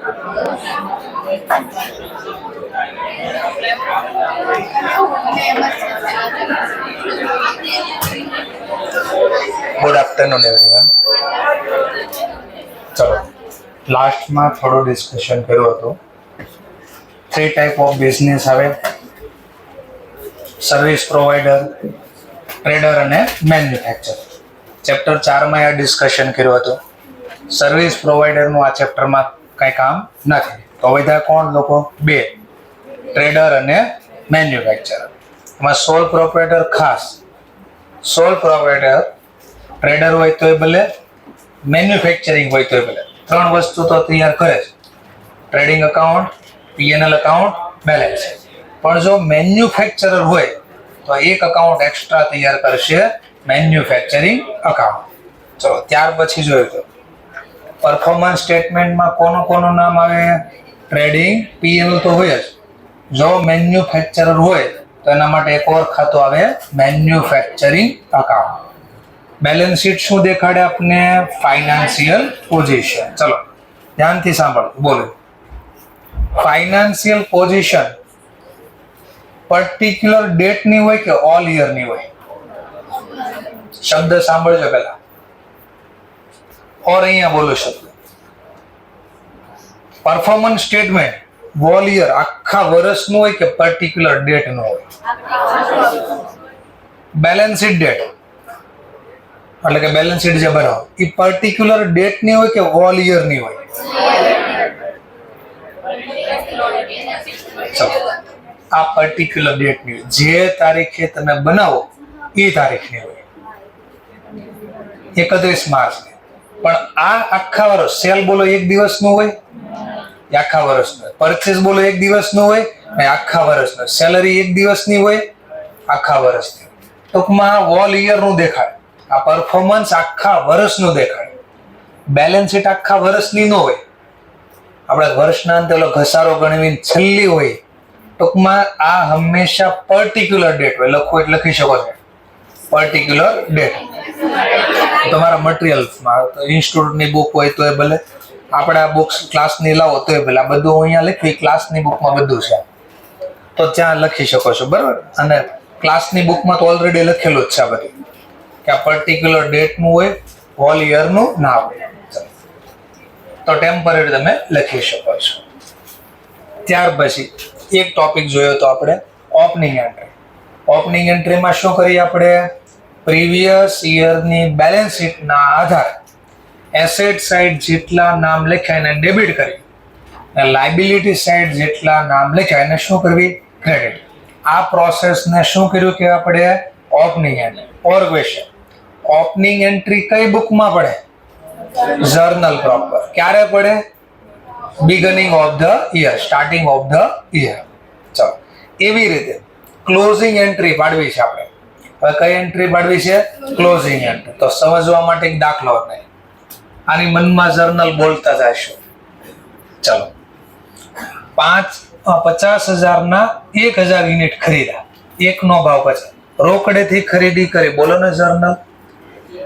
Good afternoon everyone. ચલો, લાસ્ટમાં થોડું ડિસ્કશન કર્યું હતું. 3 ટાઈપ ઓફ બિઝનેસ આવે: સર્વિસ પ્રોવાઈડર, ટ્રેડર અને મેન્યુફેક્ચર. ચેપ્ટર 4માં આ ડિસ્કશન કર્યું હતું. સર્વિસ પ્રોવાઈડરનું આ ચેપ્ટરમાં કંઈ કામ નથી. તો વધ્યા કોણ લોકો? 2, ટ્રેડર અને મેન્યુફેક્ચર. એમાં સોલ પ્રોપ્રાઇટર ખાસ. સોલ પ્રોપ્રાઇટર ટ્રેડર હોય તોય ભલે, મેન્યુફેક્ચરિંગ હોય તોય ભલે, 3 વસ્તુ તો તૈયાર કરે છે: trading account, P&L account, balance. પણ જો મેન્યુફેક્ચરર હોય તો એક એકાઉન્ટ એક્સ્ટ્રા તૈયાર કરશે, મેન્યુફેક્ચરિંગ એકાઉન્ટ. ચલો, ત્યાર પછી જોયું તો પરફોર્મન્સ સ્ટેટમેન્ટમાં કોનું નામ આવે? ટ્રેડિંગ, P&L તો હોય જ. જો મેન્યુફેક્ચરર હોય તો એના માટે એક ઓર ખાતું આવે, મેન્યુફેક્ચરિંગ એકાઉન્ટ. બેલેન્સ શીટ શું દેખાડે આપને? Financial position. ચલો ધ્યાનથી સાંભળો, બોલો. ફાઇનાન્શિયલ પોઝિશન પર્ટિક્યુલર ડેટ ની હોય કે ઓલ યર ની હોય? શબ્દ સાંભળજો પહેલા, ઓર અહીંયા બોલો શબ્દ. પરફોર્મન્સ સ્ટેટમેન્ટ ઓલ યર, આખા વર્ષનું હોય કે પર્ટિક્યુલર ડેટ નું હોય? બેલેન્સ શીટ ડેટ એટલે કે બેલેન્સ શીટ જે બનાવો એ પર્ટિક્યુલર ડેટ ની હોય કે ઓલ યર ની હોય? આ પર્ટિક્યુલર ડેટ ની હોય. જે તારીખે તમે બનાવો એ તારીખની હોય, 31 માર્ચ ની. પણ આ આખા વર્ષ, સેલ બોલો એક દિવસનું હોય, એ આખા વર્ષનું હોય. પરચેસ બોલો એક દિવસનું હોય, એ આખા વર્ષનું. સેલરી એક દિવસની હોય, આખા વર્ષની. ટૂંકમાં ઓલ યર નું દેખાય. આ પરફોર્મન્સ આખા વર્ષનું દેખાય. બેલેન્સ શીટ આખા વર્ષની ન હોય. આપણે વર્ષના અંતે ઘસારો ગણવીને છેલ્લી હોય. ટૂંકમાં આ હંમેશા પર્ટિક્યુલર ડેટ હોય. લખો એટલે લખી શકો છો, પર્ટિક્યુલર ડેટ. તમારા મટીરિયલ્સમાં ઇન્સ્ટિટ્યૂટની બુક હોય તો એ ભલે, આપણે આ બુક્સ ક્લાસની લાવો તો એ ભલે. આ બધું અહીંયા લખ્યું, ક્લાસની બુકમાં બધું છે, તો ત્યાં લખી શકો છો, બરાબર. અને ક્લાસની બુકમાં તો ઓલરેડી લખેલું જ છે આ બધું, કે આ પર્ટિક્યુલર ડેટનું હોય, હોલ યરનું ના હોય. તો ટેમ્પરરી તમે લખી શકો છો. ત્યાર પછી એક ટોપિક જોયો તો આપણે, ઓપનિંગ એન્ટ્રી. ઓપનિંગ એન્ટ્રીમાં શું કરીએ આપણે? પ્રીવિયસ યરની બેલેન્સ શીટના આધારે એસેટ સાઇડ જેટલા નામ લખ્યા એને ડેબિટ કરી, અને લાયબિલિટી સાઇડ જેટલા નામ લખ્યા એને શું કરવી? ક્રેડિટ. આ પ્રોસેસને શું કર્યું કે આપણે? Opening entry. Or question, opening entry કઈ બુકમાં પડે? Journal proper. ક્યારે પડે? Beginning of the year, starting of the year. ચલો, એવી રીતે ક્લોઝિંગ એન્ટ્રી પાડવી છે આપણે. હવે કઈ એન્ટ્રી પાડવી છે? Closing entry. તો સમજવા માટે એક દાખલો નહીં, આની મનમાં જર્નલ બોલતા જશું. ચલો, 50,000ના 1,000 યુનિટ ખરીદ્યા, એકનો ભાવ 50. રોકડેથી ખરીદી કરી, બોલો ને journal.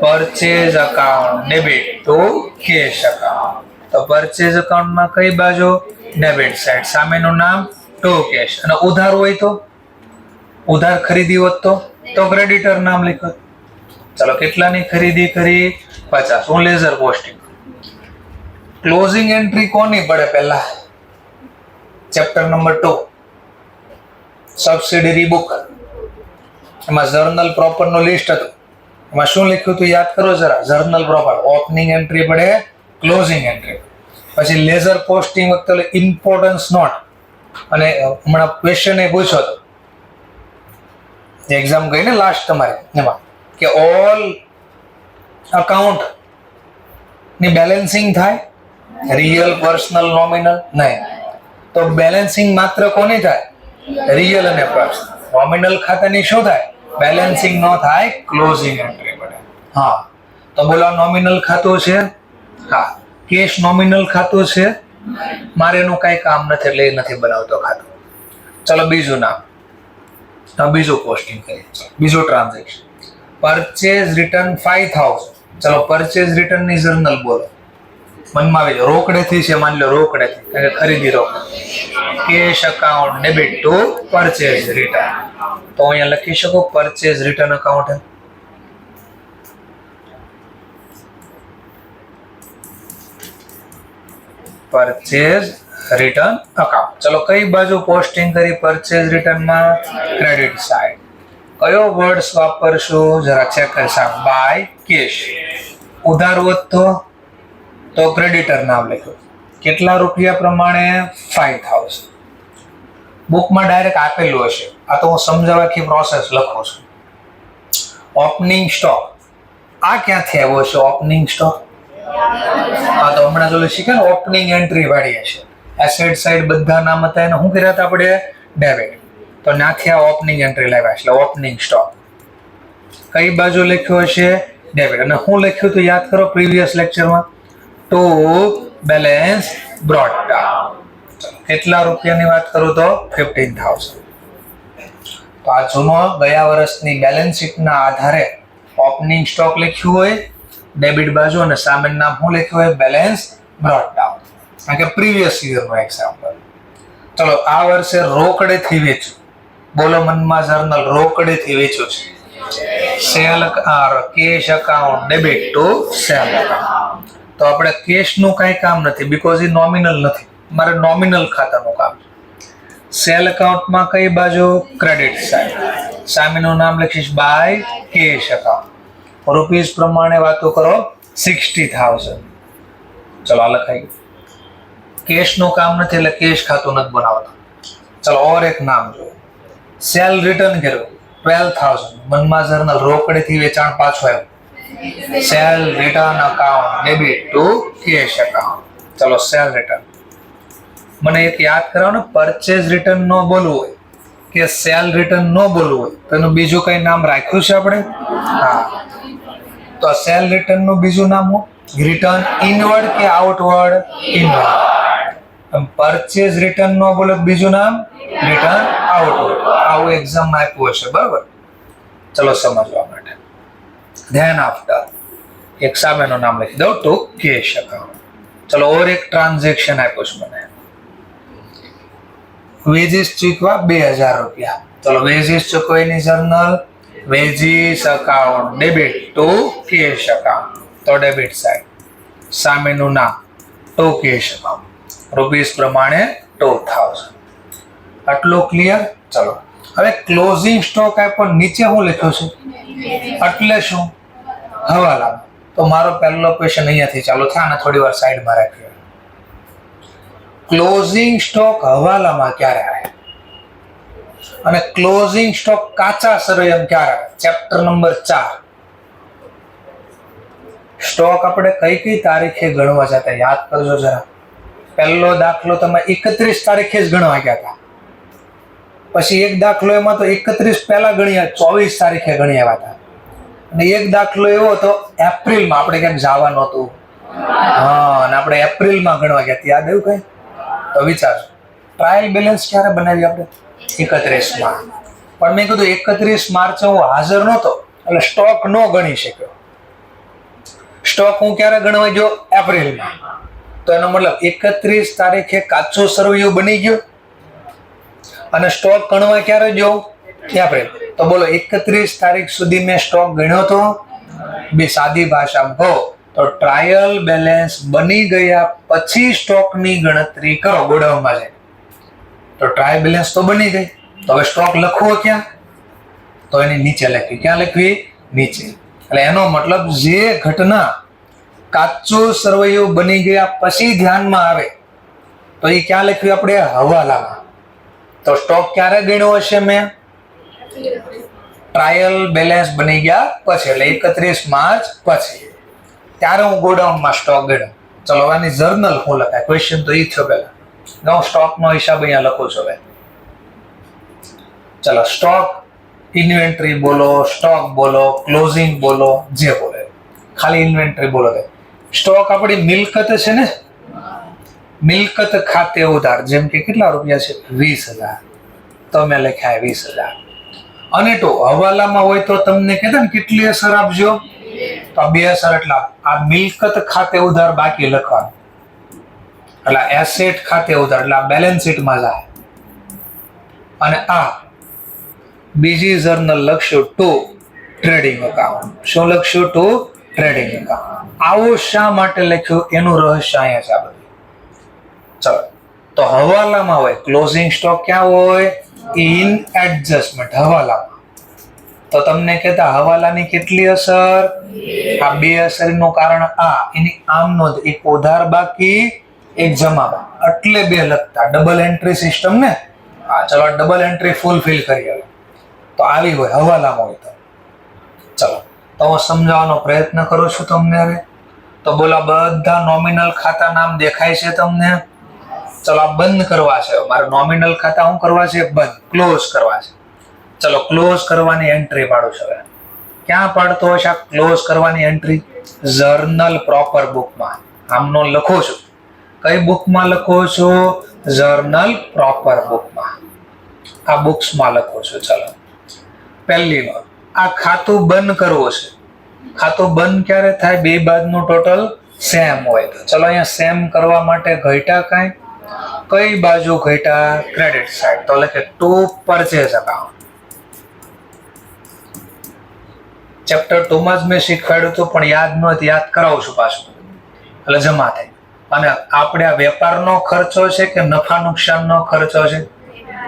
Purchase account debit two cash account. તો પરચેઝ અકાઉન્ટમાં કઈ બાજુ? Debit side. સામેનું નામ ટુ કેશ. અને ઉધાર હોય તો, ઉધાર ખરીદી હોત તો ક્રેડિટર નામ લખ્યું. ચલો, કેટલાની ખરીદી કરી? 50. હું લેઝર પોસ્ટિંગ. ક્લોઝિંગ એન્ટ્રી કોની પડે પહેલા? Chapter number 2, subsidiary book. એમાં જર્નલ પ્રોપર નું લિસ્ટ હતું. એમાં શું લખ્યું હતું યાદ કરો જરા. જર્નલ પ્રોપર, ઓપનિંગ એન્ટ્રી પડે, ક્લોઝિંગ એન્ટ્રી. પછી લેઝર પોસ્ટિંગ વખતે ઇમ્પોર્ટન્સ નોટ. અને હમણાં ક્વેશ્ચન એ પૂછ્યો હતો, એક્ઝામ ગઈ ને લાસ્ટ તમારે, એમાં કે ઓલ અકાઉન્ટ ની બેલેન્સિંગ થાય? Real, personal, nominal? નહીં. તો બેલેન્સિંગ માત્ર કોની થાય? રિયલ અને પર્સનલ. નોમિનલ ખાતાની શું થાય? બેલેન્સિંગ નો થાય, ક્લોઝિંગ એન્ટ્રી પડે. હા, તો બોલો નોમિનલ ખાતું છે? હા. કેશ નોમિનલ ખાતું છે? મારે એનું કઈ કામ નથી એટલે એ નથી બનાવતો ખાતું. ચલો, બીજું નામ, બીજું પોસ્ટિંગ કરીએ. બીજું ટ્રાન્ઝેક્શન, પરચેઝ રિટર્ન 5,000. ચલો, પરચેઝ રિટર્ન ની જર્નલ બોલો. મનમાં આવે રોકડેથી છે, માની લો રોકડેથી, કારણ કે ખરીદી રોકડ. Cash account debit to purchase return. તો અહીંયા લખી શકો purchase return account. Purchase return account. ચલો કઈ બાજુ પોસ્ટિંગ કરી પરચેઝ રિટર્નમાં? Credit side. કયો વર્ડ્સ વાપરશું જરા ચેક કરી સાહેબ. By cash. ઉધાર હોત તો ક્રેડિટર નામ લખ્યું. કેટલા રૂપિયા પ્રમાણે? 5000. બુકમાં ડાયરેક્ટ આપેલું હશે, આ તો હું સમજાવવા કે પ્રોસેસ લખું છું. ઓપનિંગ સ્ટોક, આ ક્યાંથી આવ્યો છે ઓપનિંગ સ્ટોક? હા તો હમણાં જો શીખ્યા ને ઓપનિંગ એન્ટ્રી વાળી હશે. એસેટ સાઈડ બધા નામ હતા એને શું કર્યા હતા આપણે? ડેબિટ. તો ત્યાંથી આ ઓપનિંગ એન્ટ્રી લાવ્યા એટલે ઓપનિંગ સ્ટોક. કઈ બાજુ લખ્યું હશે? ડેબિટ. અને હું લખ્યું તો યાદ કરો પ્રીવિયસ લેક્ચરમાં, ટુ બેલેન્સ બ્રોટ ડાઉન. કેટલા રૂપિયાની વાત કરું તો 15000. તો આ જૂનો ગયા વર્ષની બેલેન્સ શીટના આધારે ઓપનિંગ સ્ટોક લખ્યું હોય ડેબિટ બાજુ, અને સામેનું નામ શું લખ્યું હોય? Balance brought down. કારણ કે પ્રીવિયસ યરનો એક્ઝામ્પલ. ચલો આ વર્ષે રોકડેથી વેચ્યું. બોલો મનમાં જર્નલ, રોકડેથી વેચ્યું છે. Cell cache account debit to sell account. તો આપણે કેશનું કાંઈ કામ નથી, બીકોઝ એ નોમિનલ નથી, મારે નોમિનલ ખાતાનું કામ છે. સેલ અકાઉન્ટમાં કઈ બાજુ? Credit side. સામેનું નામ લખીશ બાય કેશ અકાઉન્ટ. રૂપીસ પ્રમાણે વાતો કરો 60000. ચલો આ લખાઈ. કેશનું કામ નથી એટલે કેશ ખાતું નથી બનાવતા. ચલો ઓર એક નામ જો. સેલ રિટર્ન કર્યું 12000. મનમાં જર્નલ, રોકડેથી વેચાણ પાછું આવ્યું. Cell return account debit two cash account. ચલો સેલ રિટર્ન. મને એક યાદ કરાવો ને, પરચેઝ રિટર્ન ન બોલવું હોય કે સેલ રિટર્ન ન બોલવું હોય તો એનું બીજું કઈ નામ રાખ્યું છે આપણે? હા, તો સેલ રિટર્ન નું બીજું નામ હું? રિટર્ન ઇનવર્ડ કે આઉટવર્ડ? ઇનવર્ડ. પરચેઝ રિટર્ન નો બોલો બીજું નામ? Return outward. આવું એક્ઝામ આપ્યું હશે, બરાબર? ચલો સમજવા માટે ધ્યાન આપતા એક સામેનું નામ લખી દઉં ટુ કેશ અકાઉન્ટ. ચલો ઓર એક ટ્રાન્ઝેક્શન આપ્યું છે મને. વેજીસ ચૂકવા 2000 રૂપિયા. ચલો વેજીસ ચૂકવવાની journal veggies account debit two cash account. તો ડેબિટ સાઈડ. સામેનું નામ ટુ કેશ અકાઉન્ટ. રૂપીસ પ્રમાણે 2000. આટલું ક્લિયર? ચલો હવે ક્લોઝિંગ સ્ટોક આપ્યો, નીચે હું લખ્યો છું એટલે શું? હવાલા. તો મારો પહેલો ક્વેશ્ચન અહીંયાથી ચાલુ થાય અને થોડી વાર સાઈડમાં રાખ્યો. ક્લોઝિંગ સ્ટોક હવાલામાં ક્યારે આવે અને ક્લોઝિંગ સ્ટોક કાચા સરવૈયામ ક્યારે આવે? Chapter number 4. સ્ટોક આપણે કઈ કઈ તારીખે ગણવા જતા યાદ કરજો જરા. પહેલો દાખલો તમે 31 તારીખે જ ગણવા ગયા હતા. પછી એક દાખલો એમાં તો 31 પહેલા ગણ્યા, 24 તારીખે ગણી આવ્યા હતા. અને એક દાખલો એવો હતો એપ્રિલમાં, આપણે ક્યાંક જવાનું હતું, હા, અને આપણે એપ્રિલમાં ગણવા ગયા હતા. યાદ આવ્યું કઈ? તો વિચાર, ટ્રાયલ બેલેન્સ ક્યારે બનાવી આપણે? 31માં. પણ મેં કીધું 31 માર્ચે હું હાજર નહોતો એટલે સ્ટોક ન ગણી શક્યો. સ્ટોક હું ક્યારે ગણવા ગયો? એપ્રિલમાં. તો એનો મતલબ 31 તારીખે કાચું સરવૈયું બની ગયું અને સ્ટોક ગણવા ક્યારે ગયો? એપ્રિલ. તો બોલો 31 તારીખ સુધી મેં સ્ટોક ગણ્યો તો? બે સાદી ભાષામાં કહો તો ટ્રાયલ બેલેન્સ બની ગયા પછી સ્ટોકની ગણતરી કરો ગોડાઉનમાં જાય. તો ટ્રાયલ બેલેન્સ તો બની ગઈ, તો હવે સ્ટોક લખવો ક્યાં? તો એની નીચે લખવી. ક્યાં લખવી? નીચે. એટલે એનો મતલબ જે ઘટના કાચું સરવૈયું બની ગયા પછી ધ્યાનમાં આવે તો એ ક્યાં લખવી આપણે? હવાલામાં. તો સ્ટોક ક્યારે ગણ્યો હશે મેં? ટ્રાયલ બેલેન્સ બની ગયા પછી, એટલે 31 માર્ચ પછી. ત્યારે હું ગોડાઉનમાં સ્ટોક ગણ્યો. ચલો આની જર્નલ હું લખાય? ક્વેશ્ચન તો એ થયો પહેલા. હું સ્ટોકનો હિસાબ અહીંયા લખું છું હવે. ચલો સ્ટોક ઇન્વેન્ટરી બોલો, સ્ટોક બોલો, ક્લોઝિંગ બોલો, જે બોલે, ખાલી ઇન્વેન્ટરી બોલો. સ્ટોક આપણી મિલકત છે ને, મિલકત ખાતે ઉધાર. જેમ કે કેટલા રૂપિયા છે? 20000. તો મેં લખ્યા 20000. અને તો હવાલામાં હોય તો તમને કહેતા ને કેટલી અસર આપજો? તો 2 અસર. એટલે આ મિલકત ખાતે ઉધાર બાકી લખવાનું. એટલે એસેટ ખાતે ઉતાર એટલે આ બેલેન્સ શીટમાં જાય. અને આ બીજી જર્નલ લખશું ટુ ટ્રેડિંગ એકાઉન્ટ. શું લખશું? To trading account. આવું શા માટે લખ્યું એનું રહસ્ય અહીંયા છે. આ બધું ચલો તો હવાલામાં હોય ક્લોઝિંગ સ્ટોક, ક્યાં હોય? ઇન એડજસ્ટમેન્ટ, હવાલામાં. તો તમને કહેતા હવાલાની કેટલી અસર? આ બે અસરનું કારણ આ એની આમનો જ એક ઉધાર બાકી એક જમા બાકી, એટલે બે લખતા ડબલ એન્ટ્રી સિસ્ટમ ને. હા ચલો ડબલ એન્ટ્રી ફૂલફિલ કરી હવે. તો આવી હોય હવાલામાં હોય ચલો તો હું સમજાવવાનો પ્રયત્ન કરું છું તમને હવે. તો બોલો બધા નોમિનલ ખાતા નામ દેખાય છે તમને? ચલો આ બંધ કરવા છે મારે. નોમિનલ ખાતા શું કરવા છે? બંધ, ક્લોઝ કરવા છે. ચલો ક્લોઝ કરવાની એન્ટ્રી પાડું છું હવે. ક્યાં પાડતો હશે આ ક્લોઝ કરવાની એન્ટ્રી? જર્નલ પ્રોપર બુકમાં. આમનો લખો છું. કઈ બુકમાં લખો છો? જર્નલ પ્રોપર બુકમાં. આ બુક્સમાં લખો છો. ચલો પહેલી વાર આ ખાતું બંધ કરવું છે. ખાતું બંધ ક્યારે થાય? બે બાજુનું ટોટલ સેમ હોય. તો ચલો અહીંયા સેમ કરવા માટે ઘટ્યા કાંઈ? કઈ બાજુ ઘટ્યા? Credit side. તો લખે ટુ પરચેઝ અકાઉન્ટ. ચેપ્ટર 2 માં જ મેં શીખવાડ્યું હતું પણ યાદ નહોતું, યાદ કરાવું છું પાછું એટલે જમા થાય. અને આપણે આ વેપારનો ખર્ચો છે કે નફા નુકસાનનો ખર્ચો છે?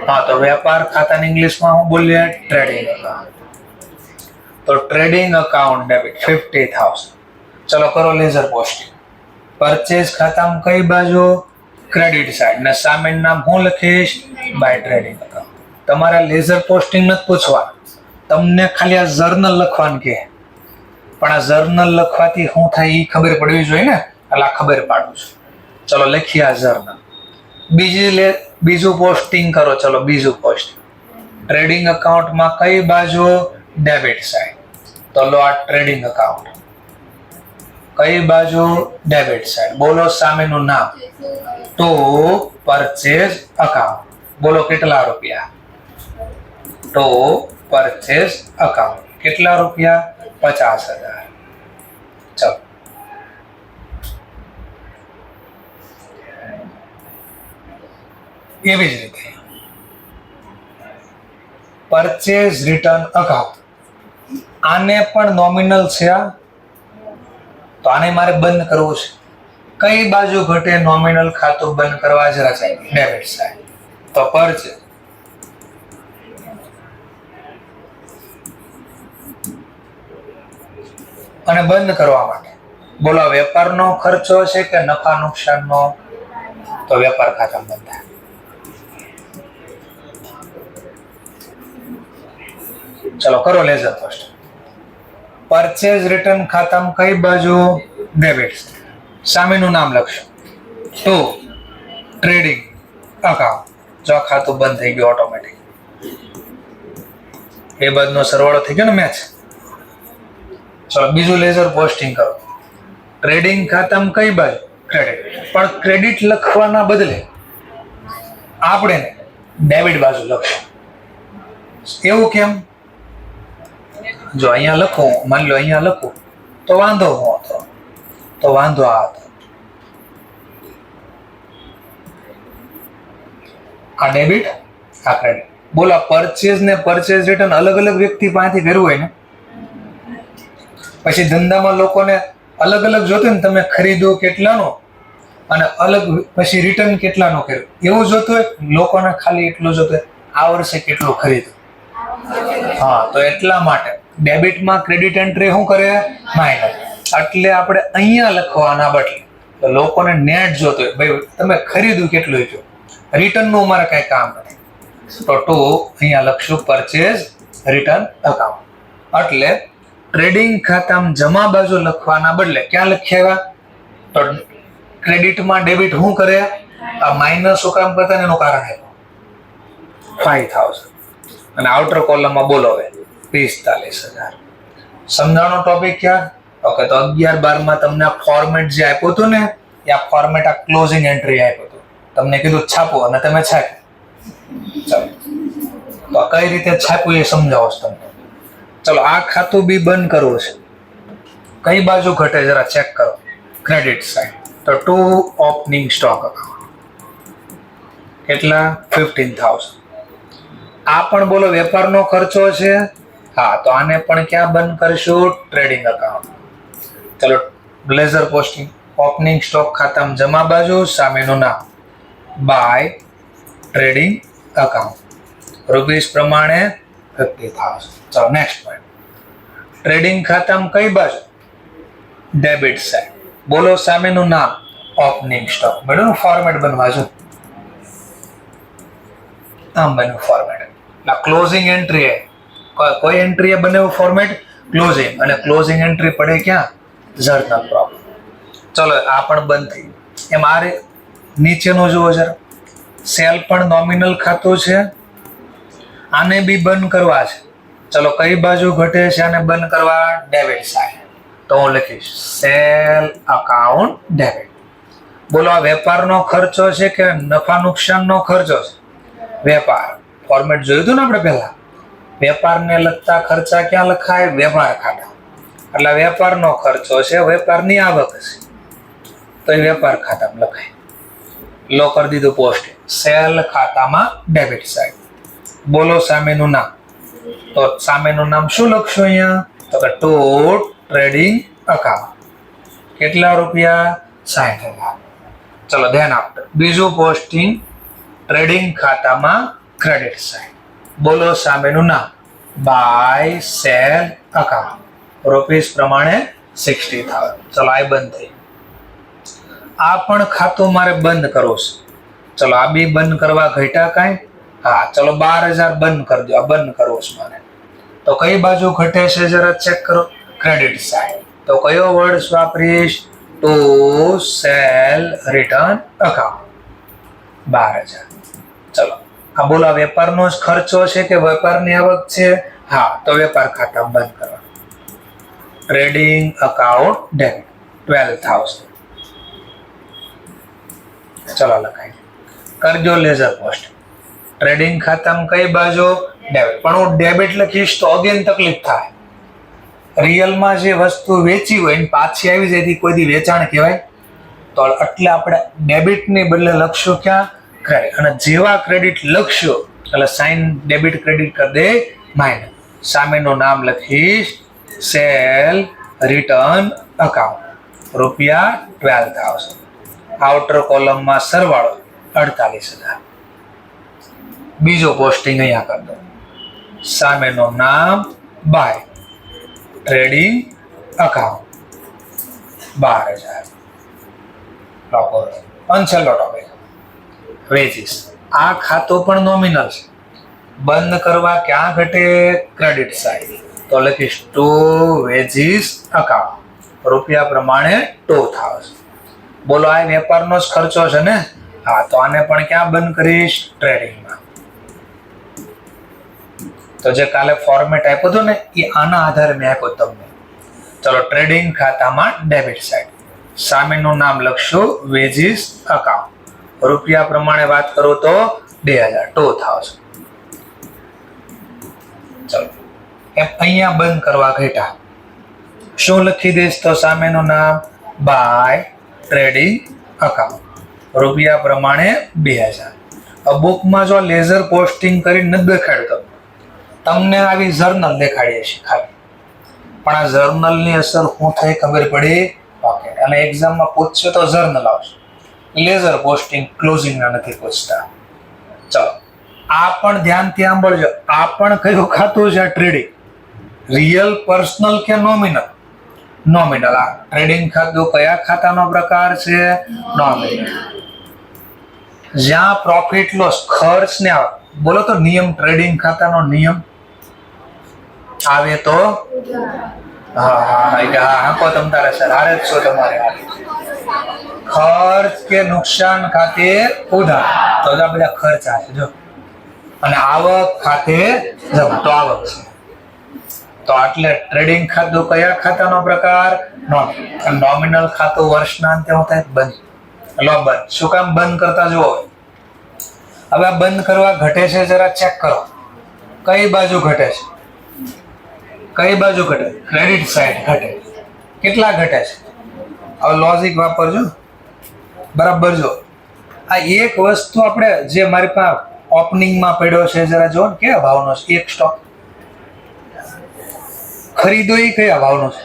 હા તો વેપાર ખાતાની ઇંગ્લિશમાં હું બોલીએ? Trading account. તો ટ્રેડિંગ અકાઉન્ટ ડેબિટ 50,000. ચલો કરો લેઝર પોસ્ટિંગ. પરચેઝ ખાતામાં કઈ બાજુ? Credit side. ને સામેનું નામ હું લખીશ? By trading account. તમારે લેઝર પોસ્ટિંગ નથી પૂછવા, તમને ખાલી આ જર્નલ લખવાનું કહે. પણ આ જર્નલ લખવાથી શું થાય એ ખબર પડવી જોઈએ ને, એટલે આ ખબર પાડું છું. ચલો લખીએ આ જર્નલ. બીજું પોસ્ટિંગ કરો. ચલો બીજું પોસ્ટિંગ. ટ્રેડિંગ અકાઉન્ટમાં કઈ બાજુ? Debit side. તો લો આ ટ્રેડિંગ અકાઉન્ટ. કઈ બાજુ? Debit side. બોલો સામેનું નામ? To purchase account. બોલો કેટલા રૂપિયા? To purchase account. કેટલા રૂપિયા? 50,000. ચલો એવી જ રીતે પરચેઝ રિટર્ન અકાઉન્ટ. આને પણ નોમિનલ છે તો આને મારે બંધ કરવું છે. કઈ બાજુ ઘટે? નોમિનલ ખાતું બંધ કરવા જરા સાહેબ ડેબિટ સાઇડ. તો પરચેઝ અને બંધ કરવા માટે બોલો વેપારનો ખર્ચો છે કે નફા નુકસાનનો? તો વેપાર ખાતા બંધ થાય. ચલો કરો લેઝર ફર્સ્ટ. પરચેઝ રિટર્ન ખાતામાં કઈ બાજુ? ડેબિટ. સામેનું નામ લખશું ટુ ટ્રેડિંગ અકાઉન્ટ. જો ખાતું બંધ થઈ ગયું ઓટોમેટિક. એ બાજુનો સરવાળો થઈ ગયો ને મેચ. ચલો બીજું લેઝર પોસ્ટિંગ કરો. ટ્રેડિંગ ખાતામાં કઈ બાજુ? ક્રેડિટ. પણ ક્રેડિટ લખવાના બદલે આપણે ડેબિટ બાજુ લખશું. એવું કેમ? જો અહીંયા લખું, માની લો અહીંયા લખું તો વાંધો હું હતો, તો વાંધો આ હતો. આ ડેબિટ, આ ક્રેડિટ. બોલો પરચેઝ ને પરચેઝ રિટર્ન અલગ અલગ વ્યક્તિ પાસેથી કર્યું હોય ને, પછી ધંધામાં લોકોને અલગ અલગ જોતું ને, તમે ખરીદો કેટલાનો અને અલગ પછી રિટર્ન કેટલાનો કર્યું એવું જોતું હોય. લોકોને ખાલી એટલું જોતું હોય આ વર્ષે કેટલું ખરીદ્યું. હા તો એટલા માટે ડેબિટમાં ક્રેડિટ એન્ટ્રી શું કરે? માઇનસ. એટલે આપણે અહીંયા લખવાના બદલે તો લોકોને નેટ જોતું હોય ભાઈ તમે ખરીદ્યું કેટલું જો, રિટર્નનું અમારે કઈ કામ નથી. તો ટુ અહીંયા લખશું પરચેઝ રિટર્ન અકાઉન્ટ. એટલે ટ્રેડિંગ ખાતામાં જમા બાજુ લખવાના બદલે ક્યાં લખ્યા? તો ક્રેડિટમાં ડેબિટ શું કરે? આ માઇનસ શું કામ કરતા એનું કારણ આપ્યું 5,000. અને આઉટર કોલમમાં બોલો હવે 45,000. સમજાણો ટોપિક ક્યાં? ઓકે તો 11-12 માં તમને આ ફોર્મેટ જે આપ્યું હતું ને, એ આ ફોર્મેટ આ ક્લોઝિંગ એન્ટ્રી આપ્યું હતું. તમને કીધું છાપો અને તમે છાપ્યું. ચાલો તો કઈ રીતે છાપ્યું એ સમજાવો છો તમને. ચલો આ ખાતું બી બંધ કરવું છે. કઈ બાજુ ઘટે જરા ચેક કરો? Credit side. તો 2 ઓપનિંગ સ્ટોક અકાઉન્ટ કેટલા 15,000. આ પણ બોલો વેપારનો ખર્ચો છે. હા, તો આને પણ ક્યાં બંધ કરશું? Trading account. ચલો, લેઝર પોસ્ટિંગ ઓપનિંગ સ્ટોક ખાતામાં જમા બાજુ સામેનું નામ બાય ટ્રેડિંગ અકાઉન્ટ રૂપીસ પ્રમાણે 50,000. ચલો નેક્સ્ટ પોઈન્ટ. ટ્રેડિંગ ખાતામાં કઈ બાજુ? Debit side. બોલો સામેનું નામ ઓપનિંગ સ્ટોક. મેળવું ફોર્મેટ બનવા જો આમ બન્યું ફોર્મેટ. ક્લોઝિંગ એન્ટ્રી કોઈ એન્ટ્રી એ બનેવું ફોર્મેટ ક્લોઝિંગ, અને ક્લોઝિંગ એન્ટ્રી પડે ક્યાં? Journal problem. ચલો આ પણ બંધ થઈ. એમ આ નીચેનું જુઓ જરા. સેલ પણ નોમિનલ ખાતું છે, આને બી બંધ કરવા છે. ચલો કઈ બાજુ ઘટે છે આને બંધ કરવા? Debit side. તો હું લખીશ સેલ અકાઉન્ટ ડેબિટ. બોલો આ વેપારનો ખર્ચો છે કે નફા નુકસાનનો ખર્ચો છે? વેપાર. ફોર્મેટ જોયું હતું ને આપણે પહેલા. વેપારને લગતા ખર્ચા ક્યાં લખાય? વેપાર ખાતા. એટલે વેપારનો ખર્ચો છે, વેપારની આવક છે, તો એ વેપાર ખાતામાં લખાય. લો કરી દીધું પોસ્ટ. સેલ ખાતામાં ડેબિટ સાઈડ. બોલો સામેનું નામ. તો સામેનું નામ શું લખશું અહીંયા? તો કે ટુ ટ્રેડિંગ અકાઉન્ટ. કેટલા રૂપિયા? 60,000. ચલો ધ્યાન આપો. બીજું પોસ્ટિંગ ટ્રેડિંગ ખાતામાં ક્રેડિટ સાઈડ. બોલો સામેનું નામ બાય સેલ અકાઉન્ટ રૂપીસ પ્રમાણે 60,000. ચલો આ બંધ થઈ. આ પણ ખાતું મારે બંધ કરવું છે. ચલો આ બી બંધ કરવા ઘટ્યા કાંઈ? હા, ચલો 12,000 બંધ કરી દો. આ બંધ કરવું છે મારે. તો કઈ બાજુ ઘટે છે જરા ચેક કરો? Credit side. તો કયો વર્ડ વાપરીશ? To sale return account 12,000. ચલો આ બોલો વેપારનો જ ખર્ચો છે કે વેપારની આવક છે? હા, તો વેપાર ખાતા બંધ કરવા. Trading account debit 12,000. ચલો લખાઈ કરજો લેઝર પોસ્ટ. ટ્રેડિંગ ખાતામાં કઈ બાજુ? ડેબિટ. પણ હું ડેબિટ લખીશ તો અગેન તકલીફ થાય. રિયલમાં જે વસ્તુ વેચી હોય એની પાછી આવી જાય કોઈ દી વેચાણ કહેવાય? તો એટલે આપણે ડેબિટની બદલે લખશું ક્યાં? ક્રેડિટ. અને જેવા ક્રેડિટ લખશો એટલે સાઇન ડેબિટ ક્રેડિટ કરી દે માઇનસ. સામેનું નામ લખીશ સેલ રિટર્ન અકાઉન્ટ રૂપિયા 12,000. આઉટર કોલમમાં સરવાળો 48,000. બીજો પોસ્ટિંગ અહીંયા કરી દો. સામેનું નામ by trading account 12,000. Unsold topic wages. આ ખાતું પણ નોમિનલ છે. બંધ કરવા ક્યાં ઘટે? Credit side. તો લખીશ ટુ વેજીસ અકાઉન્ટ રૂપિયા પ્રમાણે 2,000. બોલો આ વેપારનો જ ખર્ચો છે ને? હા, તો આને પણ ક્યાં બંધ કરીશ? ટ્રેડિંગમાં. તો જે કાલે ફોર્મેટ આપ્યું હતું ને એ આના આધારે મેં આપ્યું તમને. ચલો ટ્રેડિંગ ખાતામાં ડેબિટ સાઈડ. સામેનું નામ લખશું વેજીસ અકાઉન્ટ. રૂપિયા પ્રમાણે વાત કરું તો 2,000. ચલો એમ અહીંયા બંધ કરવા ઘટા શું લખી દઈશ? તો સામેનું નામ બાય ટ્રેડિંગ અકાઉન્ટ રૂપિયા પ્રમાણે 2,000. બુકમાં જો લેઝર પોસ્ટિંગ કરીને નથી દેખાડતો તમને આવી જર્નલ દેખાડીએ છીએ ખાલી. પણ આ જર્નલની અસર શું થઈ ખબર પડી? ઓકે. અને એક્ઝામમાં પૂછશે તો જર્નલ આવશે. લેઝર પોસ્ટિંગ ક્લોઝિંગના નથી પૂછતા. ચલો આ પણ ધ્યાનથી સાંભળજો. આ પણ કયું ખાતું છે? ટ્રેડિંગ. રિયલ, પર્સનલ કે નોમિનલ? નોમિનલ. આ ટ્રેડિંગ ખાતું કયા ખાતાનો પ્રકાર છે? નોમિનલ. જ્યાં પ્રોફિટ લોસ ખર્ચ ને આવે. બોલો તો નિયમ ટ્રેડિંગ ખાતાનો નિયમ આવે તો હા કો તમ તારે સર હારે જ છો તમારે. ખર્ચ કે નુકસાન ખાતે ઉધાર. તો આ બધા ખર્ચા છે જો. અને આવક ખાતે જમા. તો આવક છે. તો એટલે ટ્રેડિંગ ખાતું કયા ખાતાનો પ્રકાર? નોમિનલ. નોમિનલ ખાતું વર્ષના અંતે શું થાય? બંધ. લો બંધ. શું કામ બંધ કરતા જુઓ? હવે બંધ કરવા ઘટે છે જરા ચેક કરો. કઈ બાજુ ઘટે છે? કઈ બાજુ ઘટે? ક્રેડિટ સાઈડ ઘટે. કેટલા ઘટે છે? હવે લોજિક વાપરજો. બરાબર જો આ એક વસ્તુ આપણે જે મારી પાસે ઓપનિંગમાં પડ્યો છે જરા જો ને કયા ભાવનો છે એક સ્ટોક ખરીદો એ કયા ભાવનો છે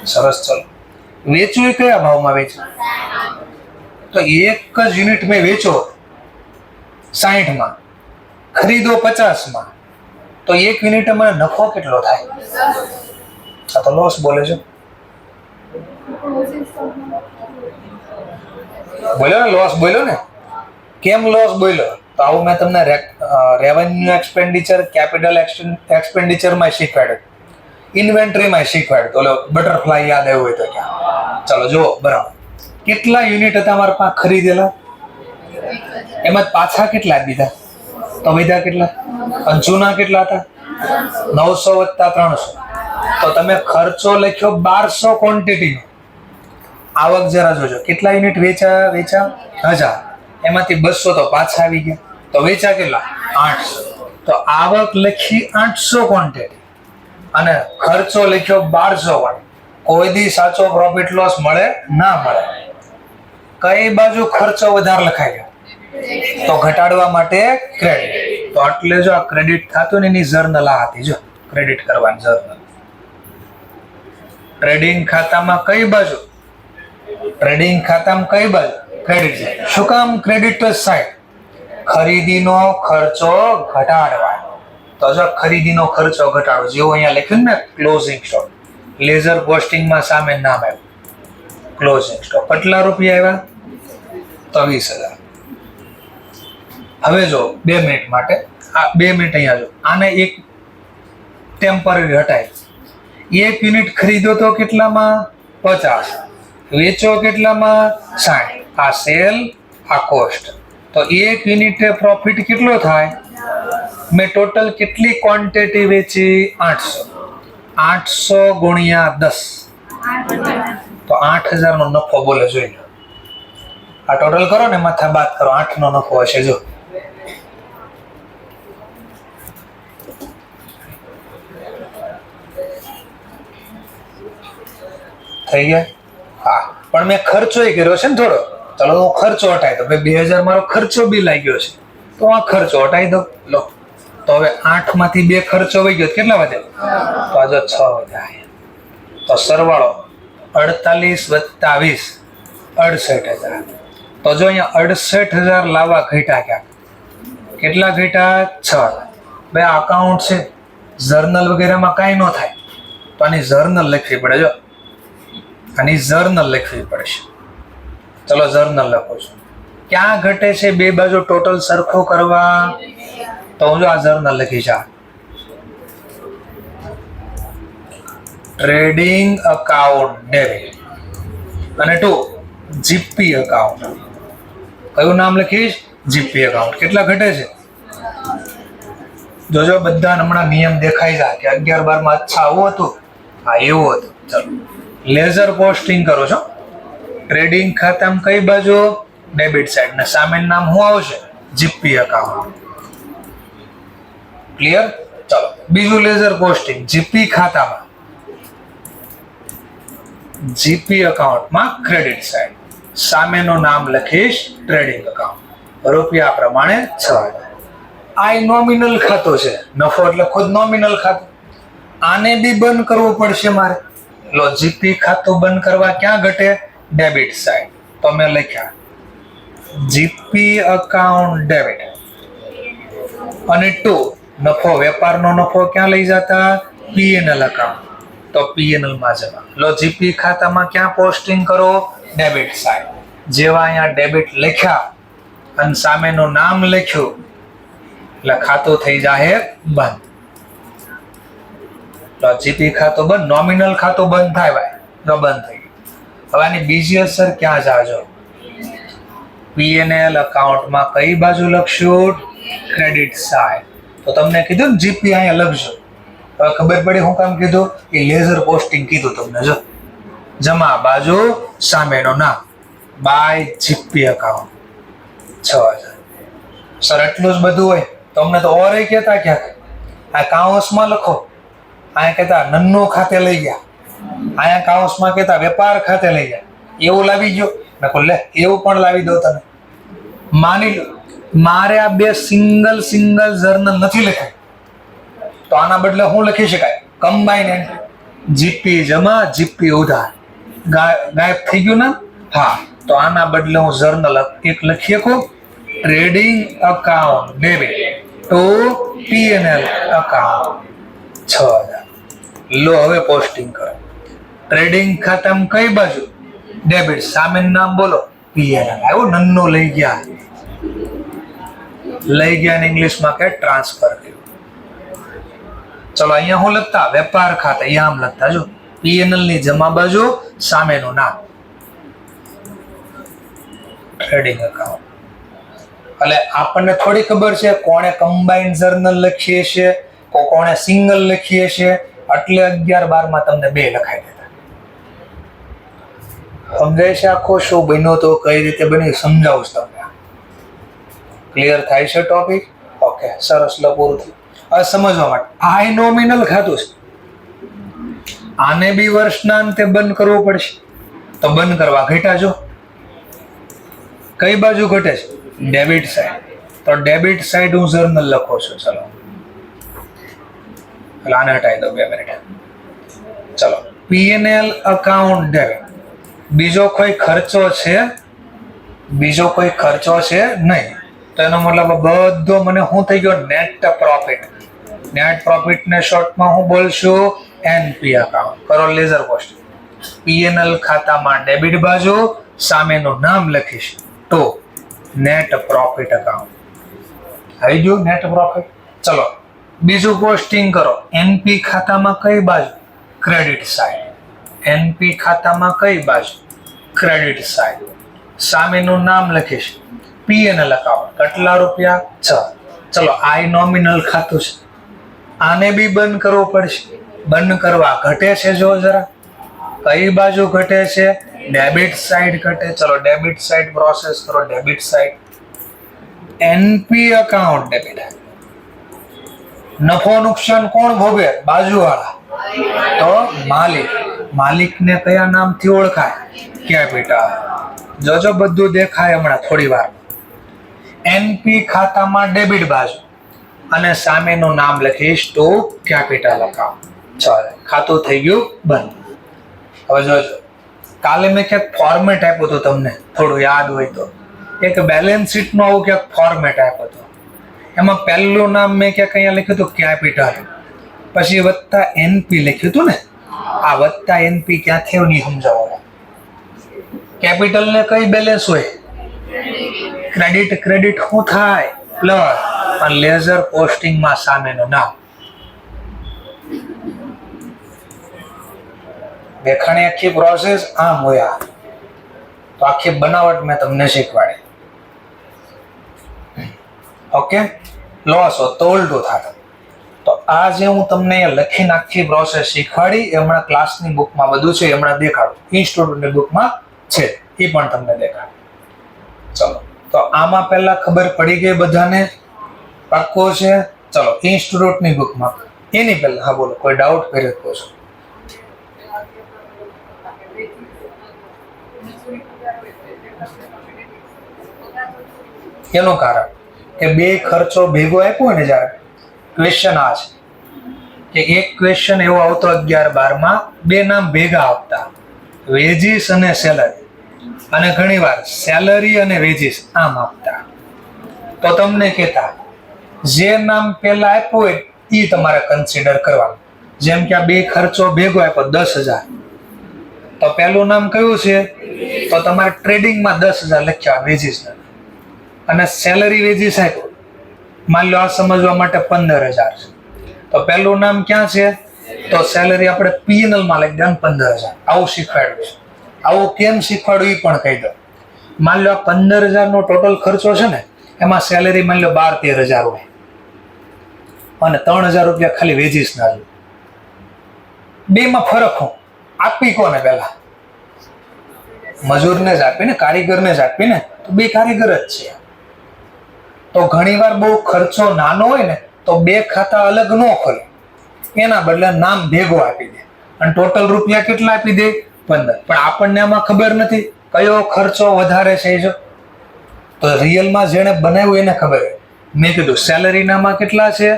સરસ ચલો વેચો એ કયા ભાવમાં વેચો તો એક જ યુનિટ મેં વેચો 60 માં ખરીદો 50 માં તો એક યુનિટ મને નફો કેટલો થાય આ તો લોસ બોલે છે બોલ્યો ને લોસ બોલ્યો ને કેમ લોસ બોલ્યો તો આવું મેં તમને રેવન્યુ એક્સપેન્ડિચર કેપિટલ એક્સપેન્ડિચરમાં શીખવાડ્યું ઇન્વેન્ટરીમાં શીખવાડ્યું ઓલો બટરફ્લાય યાદ આવ્યું હોય તો ક્યાં ચલો જુઓ બરાબર કેટલા યુનિટ હતા મારા પાસે ખરીદેલા એમાં પાછા કેટલા દીધા તો બીજા કેટલા અને જૂના કેટલા હતા 900 વત્તા 300 તો તમે ખર્ચો લખ્યો 1200 ક્વોન્ટિટીનો આવક જરા જોજો કેટલા યુનિટ વેચા 1000 એમાંથી 200 તો પાછા આવી ગયા તો વેચા કેટલા 800 તો આવક લખી 800 ક્વોન્ટિટી અને ખર્ચો લખ્યો 1200 કોઈ દી સાચો પ્રોફિટ લોસ મળે ના મળે કઈ બાજુ ખર્ચો વધારે લખાય તો ઘટાડવા માટે ક્રેડિટ તો એટલે જો આ ક્રેડિટ થતું ને એની જર્નલ આ હતી જો ક્રેડિટ કરવાની જર્નલ ટ્રેડિંગ ખાતામાં કઈ બાજુ ક્રેડિટ છે શું કામ ક્રેડિટર સાઈડ ખરીદીનો ખર્ચો ઘટાડવા તો જો ખરીદીનો ખર્ચો ઘટાડો જેવો અહીંયા લખ્યું ને ક્લોઝિંગ સ્ટોક લેઝર પોસ્ટિંગમાં સામે નામ આવ્યું ક્લોઝિંગ સ્ટોક કેટલા રૂપિયા આવ્યા તો 20000 હવે જો 2 મિનિટ માટે આ 2 મિનિટ અહીંયા જો આને એક ટેમ્પરરી હટાય એક યુનિટ ખરીદો તો કેટલામાં 50 વેચો કેટલામાં 60 આ સેલ આ કોસ્ટ તો એક યુનિટે પ્રોફિટ કેટલો થાય મેં ટોટલ કેટલી ક્વોન્ટિટી વેચી 800 ગુણ્યા 10 તો 8000 નો નફો બોલે જોઈ લો આ ટોટલ કરો ને માથા બાદ કરો 8 નો નફો હશે જો થઈ ગયા હા પણ મેં ખર્ચો કર્યો છે ને થોડો ચલો હું ખર્ચો હટાવી દો 2000 મારો ખર્ચો બી લાગ્યો છે તો આ ખર્ચો હટાવી દો લો તો હવે 8 માંથી 2 ખર્ચો વહી ગયો કેટલા વધે તો આ જો 6 વધ્યા તો સરવાળો 48 વત્તા 20 68000 તો જો અહીંયા 68000 લાવવા ઘટ્યા ક્યાં કેટલા ઘટ્યા 6 બે અકાઉન્ટ છે જર્નલ વગેરેમાં કાંઈ ન થાય તો આની જર્નલ લખવી પડે જો આની જર્નલ લખવી પડશે ચલો જર્નલ લખો છું ક્યાં ઘટે છે બે બાજુ ટોટલ સરખો કરવા તો હું જો આ જર્નલ લખી છે ટ્રેડિંગ અકાઉન્ટ ડેબિટ અને 2 જીપી અકાઉન્ટ કયું નામ લખીશ જીપી અકાઉન્ટ કેટલા ઘટે છે જોજો બધા હમણાં નિયમ દેખાઈ જાય કે 11 12 માં અચ્છા આવું હતું હા એવું હતું ચલો લેઝર પોસ્ટિંગ કરો છો ટ્રેડિંગ ખાતામાં કઈ બાજુ ડેબિટ સાઈડ ને સામે નામ શું આવશે જીપી અકાઉન્ટ ક્લિયર ચલો બીજું લેઝર પોસ્ટિંગ જીપી ખાતામાં જીપી અકાઉન્ટમાં ક્રેડિટ સાઈડ સામેનું નામ લખીશ ટ્રેડિંગ અકાઉન્ટ રૂપિયા પ્રમાણે 6000 આ નોમિનલ ખાતું છે નફો એટલે ખુદ નોમિનલ ખાતું આને બી બંધ કરવું પડશે મારે લો જીપી ખાતું બંધ કરવા ક્યાં ઘટે ડેબિટ સાઈડ તો મેં લખ્યા જીપી અકાઉન્ટ ડેબિટ અને 2 નફો વેપારનો નફો ક્યાં લઈ જતા પીએનએલ અકાઉન્ટ તો પીએનએલ માં જવા લો જીપી ખાતામાં ક્યાં પોસ્ટિંગ કરો ડેબિટ સાઈડ જેવા અહીંયા ડેબિટ લખ્યા અને સામેનું નામ લખ્યું એટલે ખાતું થઈ જાય બંધ તો જીપી ખાતું બંધ નોમિનલ ખાતું બંધ થાય ભાઈ તો બંધ થઈ ગયું હવે આની બીજી અસર ક્યાં જાજો પીએનએલ અકાઉન્ટમાં કઈ બાજુ લખશું ક્રેડિટ સાઈડ તો તમને કીધું ને જીપી અહીંયા લખજો હવે ખબર પડી હું કામ કીધું એ લેઝર પોસ્ટિંગ કીધું તમને જો જમા બાજુ સામેનું નામ બાય જીપી અકાઉન્ટ 6000 સર એટલું જ બધું હોય તો અમને તો ઓર કહેતા ક્યાંક આ કાઉન્સમાં લખો અહીંયા કહેતા નન્નો ખાતે લઈ ગયા અહીંયા કાઉન્સમાં કહેતા વેપાર ખાતે લઈ ગયા એવું લાવી ગયો મેં કહું લે એવું પણ લાવી દો તને. માની લો મારે આ બે સિંગલ જર્નલ નથી લખાય, તો આના બદલે હું લખી શકાય કમ્બાઈન એન્ટ્રી. જીપી જમા જીપી ઉધાર ગાયબ થઈ ગયું ને. હા, તો આના બદલે હું જર્નલ એક લખી શકું, trading account debit two P&L account 6000. લો હવે પોસ્ટિંગ કરો. ટ્રેડિંગ ખાતામાં કઈ બાજુ ડેબિટ, સામેનું નામ બોલો P&L. આવ્યું નન્નો લઈ ગયા ને ઇંગ્લિશમાં કે ટ્રાન્સફર કર્યું. ચલો અહીંયા હું લખતા વેપાર ખાતા, અહીંયા આમ લખતા જો P&L ની જમા બાજુ સામેનું નામ ટ્રેડિંગ અકાઉન્ટ. એટલે આપણને થોડી ખબર છે કોણે કમ્બાઇન્ડ જર્નલ લખીએ છે, કોણે સિંગલ લખીએ છે, એટલે 11-12 માં તમને બે લખાઈ દેતા. સમજાય છે આખો શું બન્યો તો કઈ રીતે બન્યું સમજાવું છું તમને. ક્લિયર થાય છે ટોપિક? ઓકે, સરસ. લો પૂરું થયું. હવે સમજવા માટે આ નોમિનલ ખાતું છે, આને બી વર્ષના અંતે બંધ કરવું પડશે. તો બંધ કરવા ઘટા જો કઈ બાજુ ઘટે છે ડેબિટ સાઈડ. તો ડેબિટ સાઈડ હું જર્નલ લખો છું. ચલો આને હટાવી દો 2 મિનિટ. ચલો P&L અકાઉન્ટ ડેબિટ. બીજો કોઈ ખર્ચો છે નહીં, તો એનો મતલબ બધો મને શું થઈ ગયો નેટ પ્રોફિટ. નેટ પ્રોફિટ ને શોર્ટમાં હું બોલશું NP અકાઉન્ટ. કરો લેઝર પોસ્ટ. P&L ખાતામાં ડેબિટ બાજુ સામેનું નામ લખીશ તો નેટ પ્રોફિટ અકાઉન્ટ આવી ગયું. Net profit. ચલો બીજું પોસ્ટિંગ કરો. NP ખાતામાં કઈ બાજુ ક્રેડિટ સાઈડ. NP ખાતામાં કઈ બાજુ ક્રેડિટ સાઈડ. સામેનું નામ લખીશ P&L અકાઉન્ટ. કેટલા રૂપિયા 6. ચલો આ નોમિનલ ખાતું છે, આને બી બંધ કરવું પડશે. બંધ કરવા ઘટે છે જો જરા કઈ બાજુ ઘટે છે ડેબિટ સાઈડ ઘટે. ચલો ડેબિટ સાઈડ પ્રોસેસ કરો. Debit side NP account debit. નફો નુકસાન કોણ ભોગે? બાજુવાળા. તો માલિકને કયા નામથી ઓળખાય? કેપિટલ. જોજો બધું દેખાય હમણાં થોડી વાર. NP ખાતામાં ડેબિટ બાજુ અને સામેનું નામ લખીશ તો કેપિટલ અકાઉન્ટ. ચાલો ખાતું થઈ ગયું બંધ. હવે જોજો કાલે મેં ક્યાંક ફોર્મેટ આપ્યું હતું તમને, થોડું યાદ હોય તો. એક બેલેન્સ શીટ નું આવું ક્યાંક ફોર્મેટ આપ્યું હતું. એમાં પહેલું નામ મેં ક્યાંક અહીંયા લખ્યું હતું કેપિટલ, પછી વત્તા NP લખ્યું હતું ને. આ વત્તા NP ક્યાં થયું નહીં સમજાવો. કેપિટલ ને કઈ બેલેન્સ હોય? ક્રેડિટ શું થાય? પ્લસ. અને લેઝર પોસ્ટિંગમાં સામેનું નામ. દેખાણી આખી પ્રોસેસ આમ હોય. તો આખી બનાવટ મેં તમને શીખવાડી. ઓકે, લોસ હો તો ઉલટું થાય. તો આ જે હું તમને લખીને આખી પ્રોસેસ શીખવાડી એ હમણાં ક્લાસની બુકમાં બધું છે, હમણાં દેખાડું. ઇન્સ્ટિટ્યૂટની બુકમાં છે, એ પણ તમને દેખાડું. ચલો તો આમાં પહેલા ખબર પડી ગઈ બધાને? પાક્કો છે? ચલો ઇન્સ્ટિટ્યૂટની બુકમાં એની પહેલા હા બોલો, કોઈ ડાઉટ કરી શકો છો? એનું કારણ કે બે ખર્ચો ભેગો આપ્યો ને જ્યારે ક્વેશ્ચન આ છે કે એક ક્વેશ્ચન એવો આવતો 11-12 માં, બે નામ ભેગા આપતા, વેજીસ અને સેલરી, અને ઘણીવાર સેલરી અને વેજીસ આમ આપતા. તો તમને કહેતા જે નામ પહેલા આપ્યું હોય એ તમારે કન્સિડર કરવાનું. જેમ કે આ બે ખર્ચો ભેગો આપ્યો 10,000, તો પહેલું નામ કયું છે? તો તમારે ટ્રેડિંગમાં 10,000 લખ્યા વેજીસ, અને સેલરી વેજીસ આપ્યો માન લો આ સમજવા માટે 15,000 છે. તો પહેલું નામ ક્યાં છે? તો સેલરી આપણે P&L માં લખી દે 15,000. આવું શીખવાડ્યું છે. આવું કેમ શીખવાડ્યું એ પણ કહી દો. માન લો 15,000 નો ટોટલ ખર્ચો છે ને, એમાં સેલરી માન લો 12-13,000 હોય અને 3,000 રૂપિયા ખાલી વેજીસ ના લે. બે માં ફરક હું આપી કોને? પહેલા મજૂરને જ આપી ને, કારીગરને જ આપી ને, તો બે કારીગર જ છે. તો ઘણીવાર બહુ ખર્ચો નાનો હોય ને તો બે ખાતા અલગ ન ખોલે, એના બદલે નામ ભેગો આપી દે અને ટોટલ રૂપિયા કેટલા આપી દે? 15. પણ આપણને આમાં ખબર નથી, કયો ખર્ચો વધારે છે જો તો રિયલમાં જેને બનાવ્યું એને ખબર હોય. મેં કીધું સેલરીનામાં કેટલા છે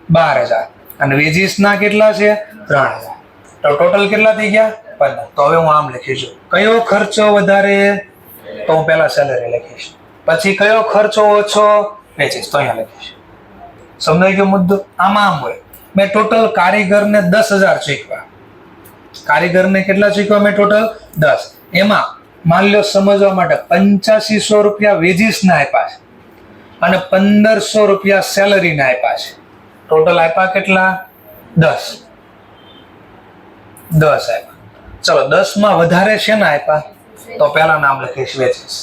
12,000 અને વેજીસના કેટલા છે 3,000, તો ટોટલ કેટલા થઈ ગયા 15. તો હવે હું આમ લખીશું કયો ખર્ચો વધારે, તો હું પહેલા સેલરી લખીશ, પછી કયો ખર્ચો ઓછો વેજીસ, તો અહીંયા લખીશ. સમજાઈ ગયો મુદ્દો? આમાં આમ હોય મેં ટોટલ કારીગરને 10,000 ચૂકવ્યા, કારીગરને કેટલા ચૂકવ્યા મેં ટોટલ 10, એમાં માન લો સમજવા માટે 8500 રૂપિયા વેજીસના આપ્યા છે અને 1500 રૂપિયા સેલરીના આપ્યા છે. ટોટલ આપ્યા કેટલા 10 આપ્યા. ચલો 10 માં વધારે શેના આપ્યા, તો પહેલા નામ લખીશ વેજીસ,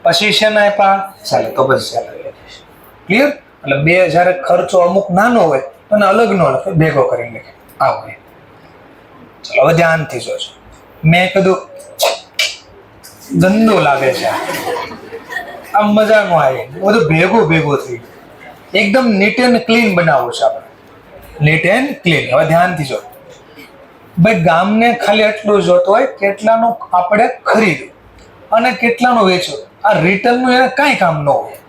પછી શેના આપ્યા સેલરી, તો પછી સેલરી લખીશ. ક્લિયર? એટલે 2000 ખર્ચો અમુક નાનો હોય અને અલગ નો લખે, ભેગો કરીને લખે આવું હોય. ચલો હવે ધ્યાનથી જોજો. મેં કીધું ગંદો લાગે છે, આમ મજા નો આવે, બધું ભેગું થઈ એકદમ નીટ એન્ડ ક્લીન બનાવવું છે આપણે, નીટ એન્ડ ક્લીન. હવે ધ્યાનથી જો ભાઈ, ગામને ખાલી એટલું જોતું હોય કેટલાનું આપણે ખરીદ્યું અને કેટલાનું વેચ્યું, આ રિટર્નનું એને કાંઈ કામ ન હોય.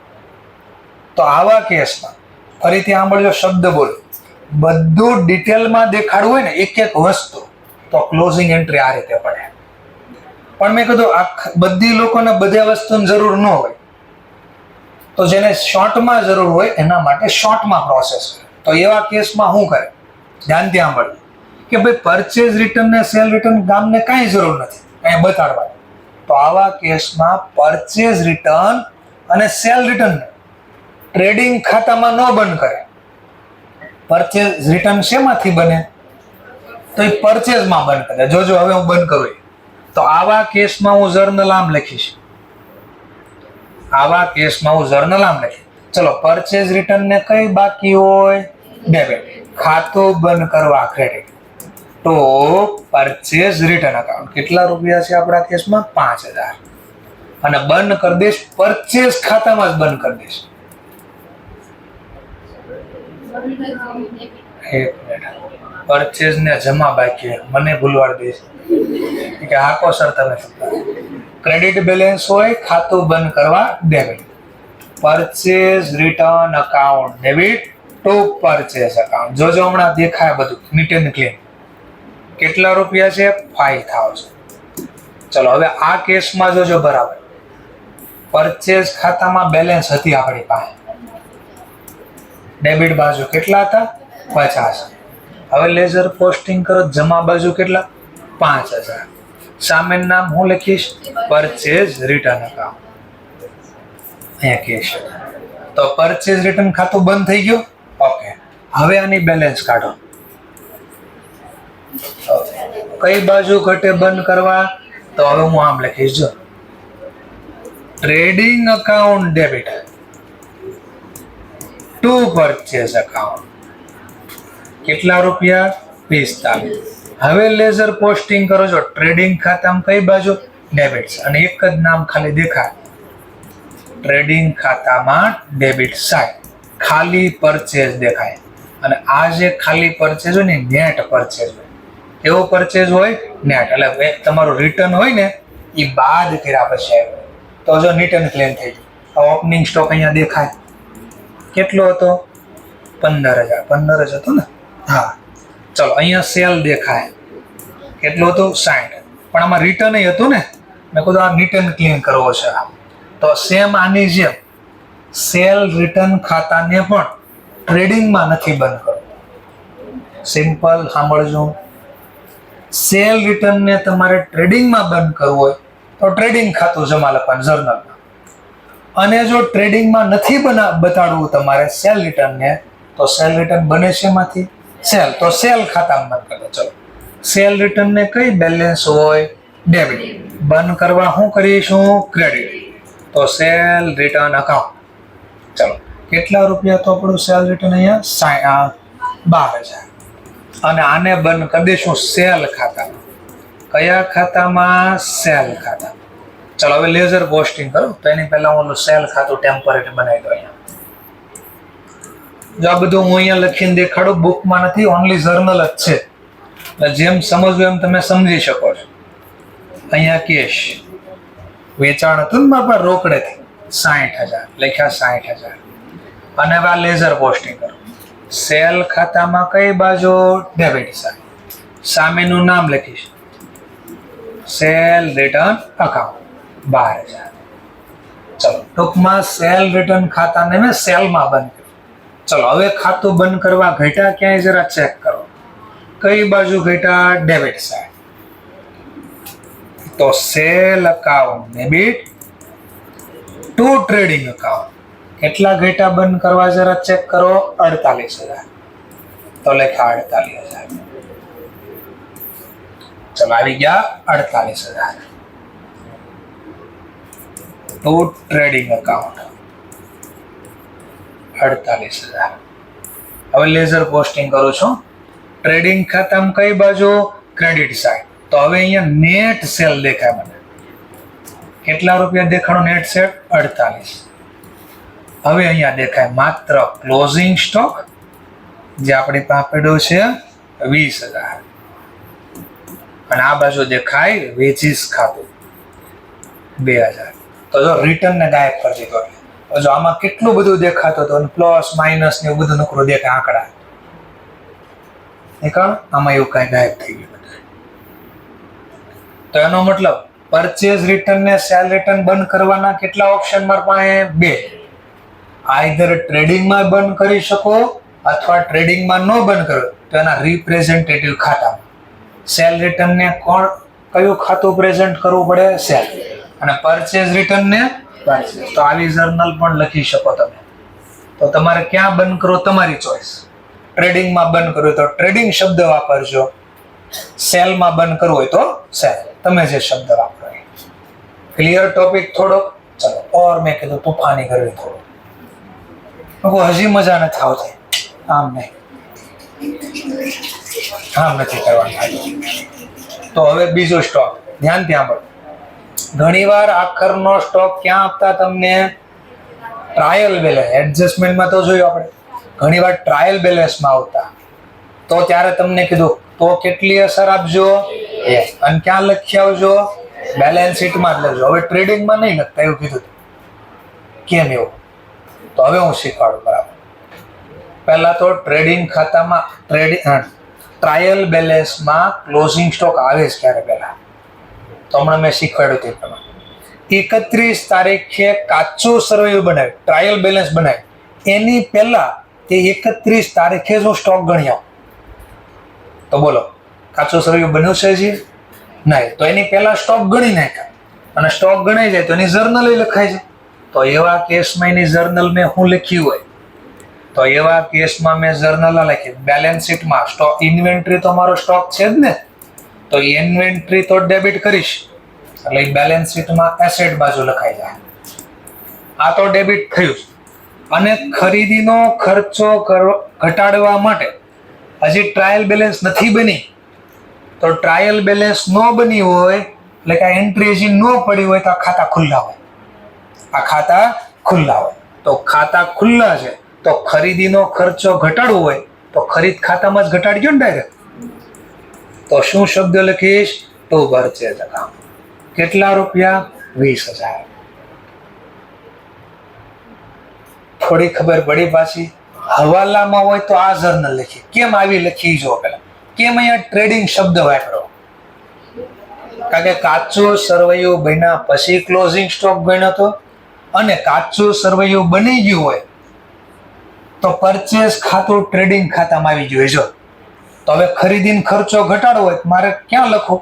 તો આવા કેસમાં ફરીથી સાંભળજો, શબ્દ બોલો, બધું ડિટેલમાં દેખાડવું હોય ને એક એક વસ્તુ, તો ક્લોઝિંગ એન્ટ્રી આ રીતે પડે. પણ મેં કીધું બધી લોકોને બધે વસ્તુની જરૂર ન હોય, તો જેને શોર્ટમાં જરૂર હોય એના માટે શોર્ટમાં પ્રોસેસ કરે. તો એવા કેસમાં શું કરે, ધ્યાનથી સાંભળજો કે ભાઈ પરચેઝ રિટર્ન ને સેલ રિટર્ન ગામને કાંઈ જરૂર નથી અહીંયા બતાડવા. તો આવા કેસમાં પરચેઝ રિટર્ન અને સેલ રિટર્ન ટ્રેડિંગ ખાતામાં ન બંધ કરે. પરચેઝ રિટર્ન શેમાંથી બને, તો એ પરચેઝમાં બંધ કરે. જોજો હવે હું બંધ કરું. તો આવા કેસમાં હું જર્નલ આમ લખીશ, આવા કેસમાં હું જર્નલ આમ લખીશ. ચલો પરચેઝ રિટર્ન ને કઈ બાકી હોય ડેબિટ, ખાતું બંધ કરવા ક્રેડિટ, તો પરચેઝ રિટર્ન અકાઉન્ટ કેટલા રૂપિયા છે આપણા કેસમાં 5,000 અને બંધ કરી દઈશ પરચેઝ ખાતામાં જ બંધ કરી દઈશ. પરચેઝ ને જમા બાકી મને ભૂલવાડ દઈશ કે હાકો સર તમે ક્રેડિટ બેલેન્સ હોય ખાતું બંધ કરવા debit, purchase return account debit to purchase account. જોજો હમણાં દેખાય બધું નીટ એન્ડ ક્લીન. કેટલા રૂપિયા છે 5,000. ચલો હવે આ કેસમાં જોજો બરાબર, પરચેઝ ખાતામાં બેલેન્સ હતી આપણી પાસે, ડેબિટ બાજુ કેટલા હતા 50. હવે લેઝર પોસ્ટિંગ કરો, જમા બાજુ કેટલા 5,000. સામે નામ હું લખીશ પરચેઝ રિટર્ન અકાઉન્ટ. અહીંયા કેસ તો પરચેઝ રિટર્ન ખાતું બંધ થઈ ગયું. ઓકે, હવે આની બેલેન્સ કાઢો. કઈ બાજુ ઘટે બંધ કરવા, તો હવે હું આમ લખીશ જો trading account debit to purchase account. કેટલા રૂપિયા 45. હવે લેઝર પોસ્ટિંગ કરો છો, ટ્રેડિંગ ખાતામાં કઈ બાજુ ડેબિટ અને એક જ નામ ખાલી દેખાય, ટ્રેડિંગ ખાતામાં ડેબિટ સાઈડ ખાલી પરચેઝ દેખાય. અને આ જે ખાલી પરચેઝ હોય ને નેટ પરચેઝ હોય. એવો પરચેઝ હોય નેટ, એટલે તમારું રિટર્ન હોય ને એ બાદ કર્યા પછી આવ્યો તો જો નીટ એન્ડ ક્લીન થઈ ગયું. ઓપનિંગ સ્ટોક અહીંયા દેખાય કેટલો હતો 15,000. 15 જ હતો ને, હા. ચલો અહીંયા સેલ દેખાય કેટલું હતું 60, પણ આમાં રિટર્ન હતું ને, મેં કીધું આ નીટ એન્ડ ક્લીન કરવો છે. તો સેમ આની જેમ સેલ રિટર્ન ખાતાને પણ ટ્રેડિંગમાં નથી બંધ કરવું. સિમ્પલ સાંભળજો, સેલ રિટર્નને તમારે ટ્રેડિંગમાં બંધ કરવું હોય તો ટ્રેડિંગ ખાતું જમા લખવાનું જર્નલમાં, અને જો ટ્રેડિંગમાં નથી બતાડવું તમારે સેલ રિટર્નને, તો સેલ રિટર્ન બને છે એમાંથી સેલ, તો સેલ ખાતામાં બંધ કરો. ચલો સેલ રિટર્નને કઈ બેલેન્સ હોય ડેબિટ, બંધ કરવા શું કરીશું ક્રેડિટ, તો સેલ રિટર્ન અકાઉન્ટ. ચલો કેટલા રૂપિયા તો આપણું સેલ રિટર્ન અહીંયા 12,000 અને આને બંધ કરી દઈશું સેલ ખાતામાં. કયા ખાતામાં સેલ ખાતા. ચલો હવે લેઝર પોસ્ટિંગ કરો, તો એની પહેલા હું સેલ ખાતું ટેમ્પરરી બનાવી દઉં. અહીંયા જો આ બધું હું અહીંયા લખીને દેખાડું, બુકમાં નથી, ઓનલી જર્નલ જ છે, એટલે જેમ સમજવું એમ તમે સમજી શકો છો. અહીંયા કેશ વેચાણ હતું ને બાપા રોકડેથી 60,000 લખ્યા 60,000. અને હવે આ લેઝર પોસ્ટિંગ કરો. સેલ ખાતામાં કઈ બાજુ ડેબિટ સાઈડ, સામેનું નામ લખીશ સેલ રિટર્ન અકાઉન્ટ 12,000. ચલો ટૂંકમાં સેલ રિટર્ન ખાતાને મેં સેલમાં બંધ કર્યું. ચલો હવે ખાતું બંધ કરવા ઘટ્યા ક્યાંય જરા ચેક કરો. કઈ બાજુ ઘટ્યા? Debit side. તો sale account debit to trading account. કેટલા ઘટ્યા બંધ કરવા જરા ચેક કરો? 48,000. તો લખ્યા 48,000. ચલો આવી ગયા 48,000 ટુ ટ્રેડિંગ અકાઉન્ટ 48,000. હવે લેઝર પોસ્ટિંગ કરું છું. ટ્રેડિંગ ખાતામાં કઈ બાજુ? Credit side. તો હવે અહીંયા નેટ સેલ દેખાય મને. કેટલા રૂપિયા દેખાણો નેટ સેલ? 48. હવે અહીંયા દેખાય માત્ર ક્લોઝિંગ સ્ટોક જે આપણી પાસે પડ્યો છે 20,000. અને આ બાજુ દેખાય વેજીસ ખાતું 2,000. તો જો રિટર્ન ને ગાયબ કરી દીધો. જો આમાં કેટલું બધું દેખાતું હતું, પ્લસ માઇનસ ને એવું બધું નકરું દેખાય આંકડા. આમાં એવું કઈ ગાયબ થઈ ગયું બધું. તો એનો મતલબ પરચેઝ રિટર્ન ને સેલ રિટર્ન બંધ કરવાના કેટલા ઓપ્શન મારી પાસે? 2. આઈધર ટ્રેડિંગમાં બંધ કરી શકો અથવા ટ્રેડિંગમાં ન બંધ કરો તો એના રિપ્રેઝેન્ટેટિવ ખાતામાં. સેલ રિટર્ન ને કયું ખાતું પ્રેઝન્ટ કરવું પડે? સેલ. અને પરચેઝ રિટર્ન ને પરચેઝ. તો આવી જર્નલ પણ લખી શકો તમે. તો તમારે ક્યાં બંધ કરો તમારી ચોઈસ. ટ્રેડિંગમાં બંધ કરવું હોય તો ટ્રેડિંગ શબ્દ વાપરજો, સેલમાં બંધ કરવું હોય તો સેલ. તમે જે શબ્દ વાપરો. ક્લિયર ટોપિક થોડો? ચલો ઓર મેં કીધું તૂફાની કરવી થોડું. હજી મજા નથી આવતી. આમ નહીં, આમ નથી કરવાનું. તો હવે બીજો સ્ટોક ધ્યાનથી સાંભળો. ઘણીવાર આખરનો સ્ટોક ક્યાં આપતા તમને? Trial balance. એડજસ્ટમેન્ટમાં તો જોયું આપણે. ઘણીવાર ટ્રાયલ બેલેન્સમાં આવતા. તો ત્યારે તમને કીધું તો કેટલી અસર આપજો અને ક્યાં લખી આવજો? બેલેન્સ શીટમાં જ લખજો. હવે ટ્રેડિંગમાં નહીં લખતા એવું કીધું. કેમ એવું? તો હવે હું શીખવાડું બરાબર. પહેલા તો ટ્રેડિંગ ખાતામાં ટ્રાયલ બેલેન્સમાં ક્લોઝિંગ સ્ટોક આવે જ ક્યારે પહેલા? તો હમણાં મેં શીખવાડ્યું તે પ્રમાણે 31 તારીખે કાચું સર્વેયુ બનાવ્યું, ટ્રાયલ બેલેન્સ બનાવ્યું. એની પહેલા તે 31 તારીખે જ હું સ્ટોક ગણ્યો. તો બોલો કાચું સર્વેયુ બન્યું છે હજી? નહીં. તો એની પહેલા સ્ટોક ગણી નાખ્યા અને સ્ટોક ગણાઈ જાય તો એની જર્નલ લખાય છે. તો એવા કેસમાં એની જર્નલ મેં હું લખ્યું હોય તો એવા કેસમાં મેં જર્નલ લખી. બેલેન્સ શીટમાં સ્ટોક ઇન્વેન્ટરી તો મારો સ્ટોક છે જ ને, તો ઇન્વેન્ટરી તો ડેબિટ કરીશ એટલે બેલેન્સ શીટમાં એસેટ બાજુ લખાઈ જાય. આ તો ડેબિટ થયું. અને ખરીદીનો ખર્ચો ઘટાડવા માટે હજી ટ્રાયલ બેલેન્સ નથી બની. તો ટ્રાયલ બેલેન્સ ન બની હોય એટલે કે એન્ટ્રી હજી ન પડી હોય તો આ ખાતા ખુલ્લા હોય. આ ખાતા ખુલ્લા હોય. તો ખાતા ખુલ્લા છે તો ખરીદીનો ખર્ચો ઘટાડવો હોય તો ખરીદ ખાતામાં જ ઘટાડજો ને ડાયરેક્ટ. તો શું શબ્દ લખીશ? To purchase account. કેટલા રૂપિયા? 20,000. થોડી ખબર પડી પાછી. હવાલામાં હોય તો આ જર્નલ લખી. કેમ આવી લખી જો પેલા? કેમ અહીંયા ટ્રેડિંગ શબ્દ વાપરો? કારણ કે કાચું સરવૈયું બન્યા પછી ક્લોઝિંગ સ્ટોક ગણ્યો હતો અને કાચું સરવૈયું બની ગયું હોય તો પરચેઝ ખાતું ટ્રેડિંગ ખાતામાં આવી ગયું. જો તો હવે ખરીદીનો ખર્ચો ઘટાડવો હોય મારે ક્યાં લખું?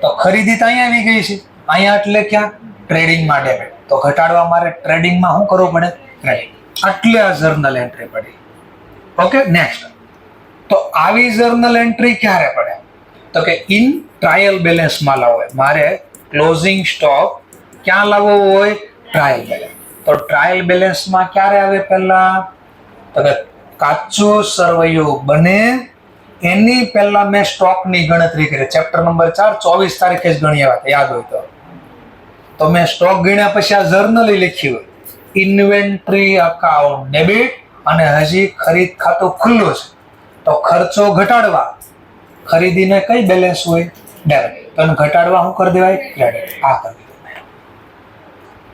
તો ખરીદી તો અહીંયા આવી ગઈ છે. અહીંયા એટલે ક્યાં? ટ્રેડિંગમાં ડેબિટ. તો ઘટાડવા મારે ટ્રેડિંગમાં શું કરવું પડે? ટ્રેડિંગ. આટલે આ જર્નલ એન્ટ્રી પડી. Okay next. તો આવી જર્નલ એન્ટ્રી ક્યારે પડે? તો કે ઇન ટ્રાયલ બેલેન્સમાં લાવવો હોય. મારે ક્લોઝિંગ સ્ટોક ક્યાં લાવવો હોય? Trial balance. તો ટ્રાયલ બેલેન્સમાં ક્યારે આવે પહેલા? તો કે કાચું સરવૈયું બને એની પહેલા મેં સ્ટોકની ગણતરી કરી. ચેપ્ટર નંબર 4 24 તારીખે જ ગણી આવ્યા યાદ હોય તો મેં સ્ટોક ગણ્યા પછી આ જર્નલ લખી હોય ઇન્વેન્ટરી અકાઉન્ટ ડેબિટ અને હજી ખરીદ ખાતું ખુલ્લું છે તો ખર્ચો ઘટાડવા ખરીદીને કઈ બેલેન્સ હોય? ડેબિટ. તો ઘટાડવા શું કરી દેવાય? ક્રેડિટ. આ કરી દીધું.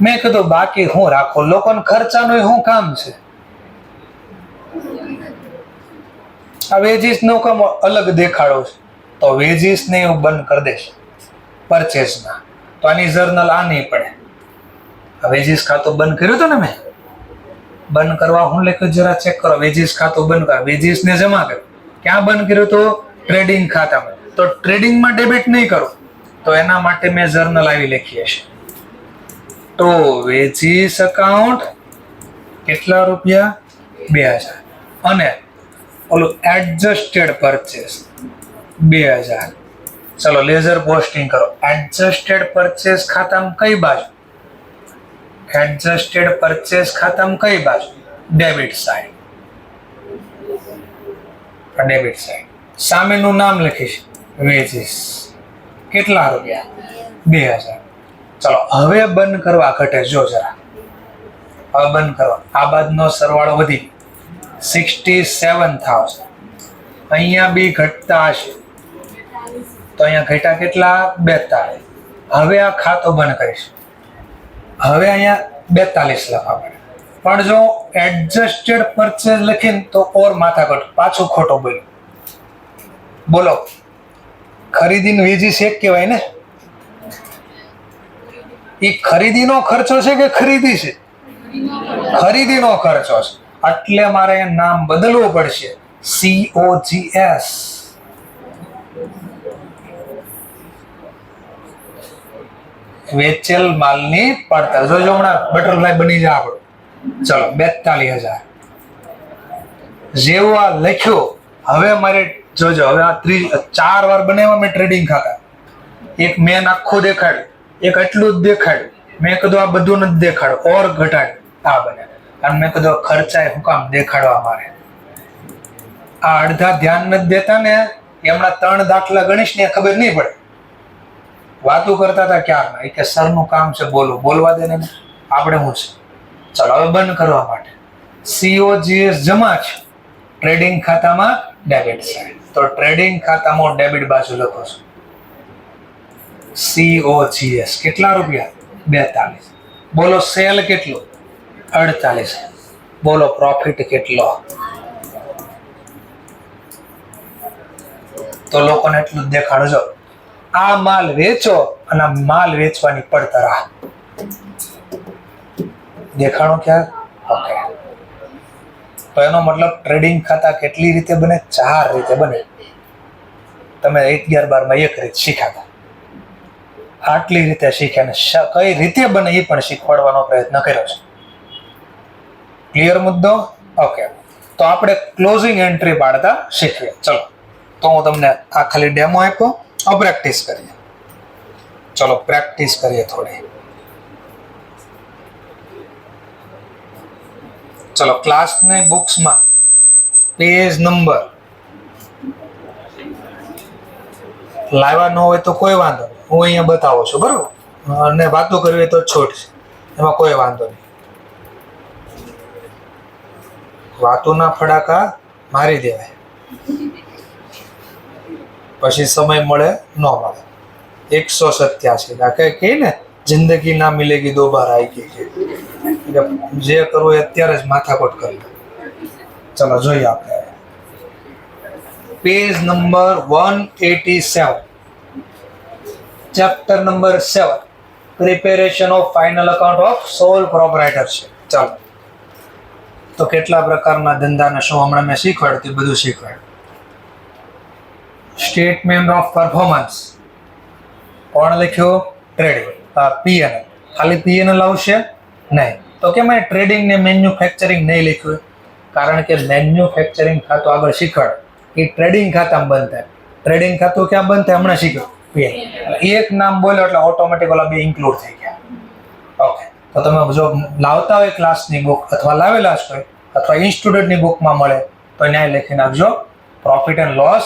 મેં કીધું બાકી હું રાખો, લોકોને ખર્ચાનું શું કામ છે? આ વેજીસ નો કામ અલગ દેખાડો છે, તો વેજીસ ને હું બંધ કરી દઈશ પરચેસમાં, તો આની જર્નલ આ નહીં પડે. આ વેજીસ ખાતું બંધ કર્યું હતું ને મેં, બંધ કરવા હું લખ્યું જરા ચેક કરો. વેજીસ ખાતું બંધ કર, વેજીસ ને જમા કર. ક્યાં બંધ કર્યું તો ટ્રેડિંગ ખાતામાં. તો ટ્રેડિંગમાં ડેબિટ નહીં કરું તો એના માટે મેં જર્નલ આવી લખી હશે. તો વેજીસ અકાઉન્ટ કેટલા રૂપિયા? 2000. અને ઓલું એડજસ્ટેડ પરચેસ 2000. ચલો લેઝર પોસ્ટિંગ કરો. એડજસ્ટેડ પરચેસ ખાતામાં કઈ બાજુ? એડજસ્ટેડ પરચેસ ખાતામાં કઈ બાજુ? Debit side. ડેબિટ સાઈડ સામેનું નામ લખીશ વેજીસ. કેટલા રૂપિયા? 2000. ચલો હવે બંધ કરવા ઘટે જો જરા. હવે બંધ કરવા. આ બાદનો સરવાળો વધી 67,000. અહીંયા બી ઘટતા હશે તો અહીંયા ઘટ્યા કેટલા? 42. હવે આ ખાતો બંધ કરીશ. હવે અહીંયા 42 લખવા પડે. પણ જો એડજસ્ટેડ પરચેસ લખીને તો ઓર માથાકૂટ, પાછું ખોટું બોલો. બોલો, ખરીદીને વેજીસ એક કહેવાય ને? એ ખરીદીનો ખર્ચો છે કે ખરીદી છે? ખરીદીનો ખર્ચો છે, એટલે મારે નામ બદલવું પડશે. COGS. વેચેલ માલની પડતર. જોજો હમણાં બટરફ્લાય બની જાય આપણું. ચલો 42,000. જેવું આ લખ્યું હવે મારે જોજો, હવે આ 4 વાર બનાવ્યા મેં ટ્રેડિંગ ખાતા. એક મેં આખું દેખાડ્યું, એક એટલું જ દેખાડ્યું. મેં કીધું આ બધું નથી દેખાડ્યું, ઓર ઘટાડ્યું. આ બને. અને મેં કીધું ખર્ચાય હું કામ દેખાડવા મારે? આ અડધા ધ્યાન નથી દેતા ને, એમના 3 દાખલા ગણીશ ને ખબર નહીં પડે. વાતો કરતા હતા ક્યારના, કે સરનું કામ છે બોલવું, બોલવા દે ને. આપણે શું છે? ચલો હવે બંધ કરવા માટે COGS જમા છે, ટ્રેડિંગ ખાતામાં ડેબિટ સાઈડ. તો ટ્રેડિંગ ખાતામાં ડેબિટ બાજુ લખો છો COGS. કેટલા રૂપિયા? 42. બોલો સેલ કેટલું? 48. બોલો પ્રોફિટ કેટલો? તો લોકોને એટલું જ દેખાડજો. આ માલ વેચો અને માલ વેચવાની પડતર. દેખાણો ક્યાં? ઓકે. તો એનો મતલબ ટ્રેડિંગ ખાતા કેટલી રીતે બને? 4 રીતે બને. તમે 11-12 એક રીત શીખ્યા. આટલી રીતે શીખ્યા ને કઈ રીતે બને એ પણ શીખવાડવાનો પ્રયત્ન કર્યો છે. ક્લિયર મુદ્દો? ઓકે. તો આપણે ક્લોઝિંગ એન્ટ્રી પાડતા શીખીએ. ચલો, તો હું તમને આ ખાલી ડેમો આપ્યો. હવે પ્રેક્ટિસ કરીએ. ચલો પ્રેક્ટિસ કરીએ થોડી. ચલો ક્લાસની બુક્સમાં પેજ નંબર લાવ્યા ન હોય તો કોઈ વાંધો નહીં, હું અહીંયા બતાવું છું બરોબર. અને વાતો કરવી હોય તો છોટ છે, એમાં કોઈ વાંધો નહીં. વાતોના ફડાકા મારી દેવાય, પછી સમય મળે ન મળે. 187 કહે ને જિંદગી ના મિલેગી દોબારા આઈ ગઈ. જે કરવું એ અત્યારે જ માથાકોટ કરી. ચલો જોઈએ આપણે page number 187, chapter number 7, preparation of final account of sole proprietorship. ચાલો, તો કેટલા પ્રકારના ધંધાને શું હમણાં મેં શીખવાડ્યું તે બધું શીખવાડ્યું. સ્ટેટમેન્ટ ઓફ પરફોર્મન્સ કોણ લખ્યું? ટ્રેડિંગ. PNL. ખાલી PNL આવશે નહીં. તો કેમ ટ્રેડિંગ ને મેન્યુફેક્ચરિંગ નહીં લખ્યું? કારણ કે મેન્યુફેક્ચરિંગ ખાતું આગળ શીખવાડે એ ટ્રેડિંગ ખાતામાં બંધ થાય. ટ્રેડિંગ ખાતું ક્યાં બંધ થાય? હમણાં શીખ્યું. એક નામ બોલ્યો એટલે ઓટોમેટિક ઓલા બે ઇન્ક્લુડ થઈ ગયા. ઓકે. તો તમે જો લાવતા હોય ક્લાસની બુક અથવા લાવેલા છો અથવા ઇન્સ્ટિટ્યૂટની બુકમાં મળે તો ન્યાય લખી નાખજો profit and loss,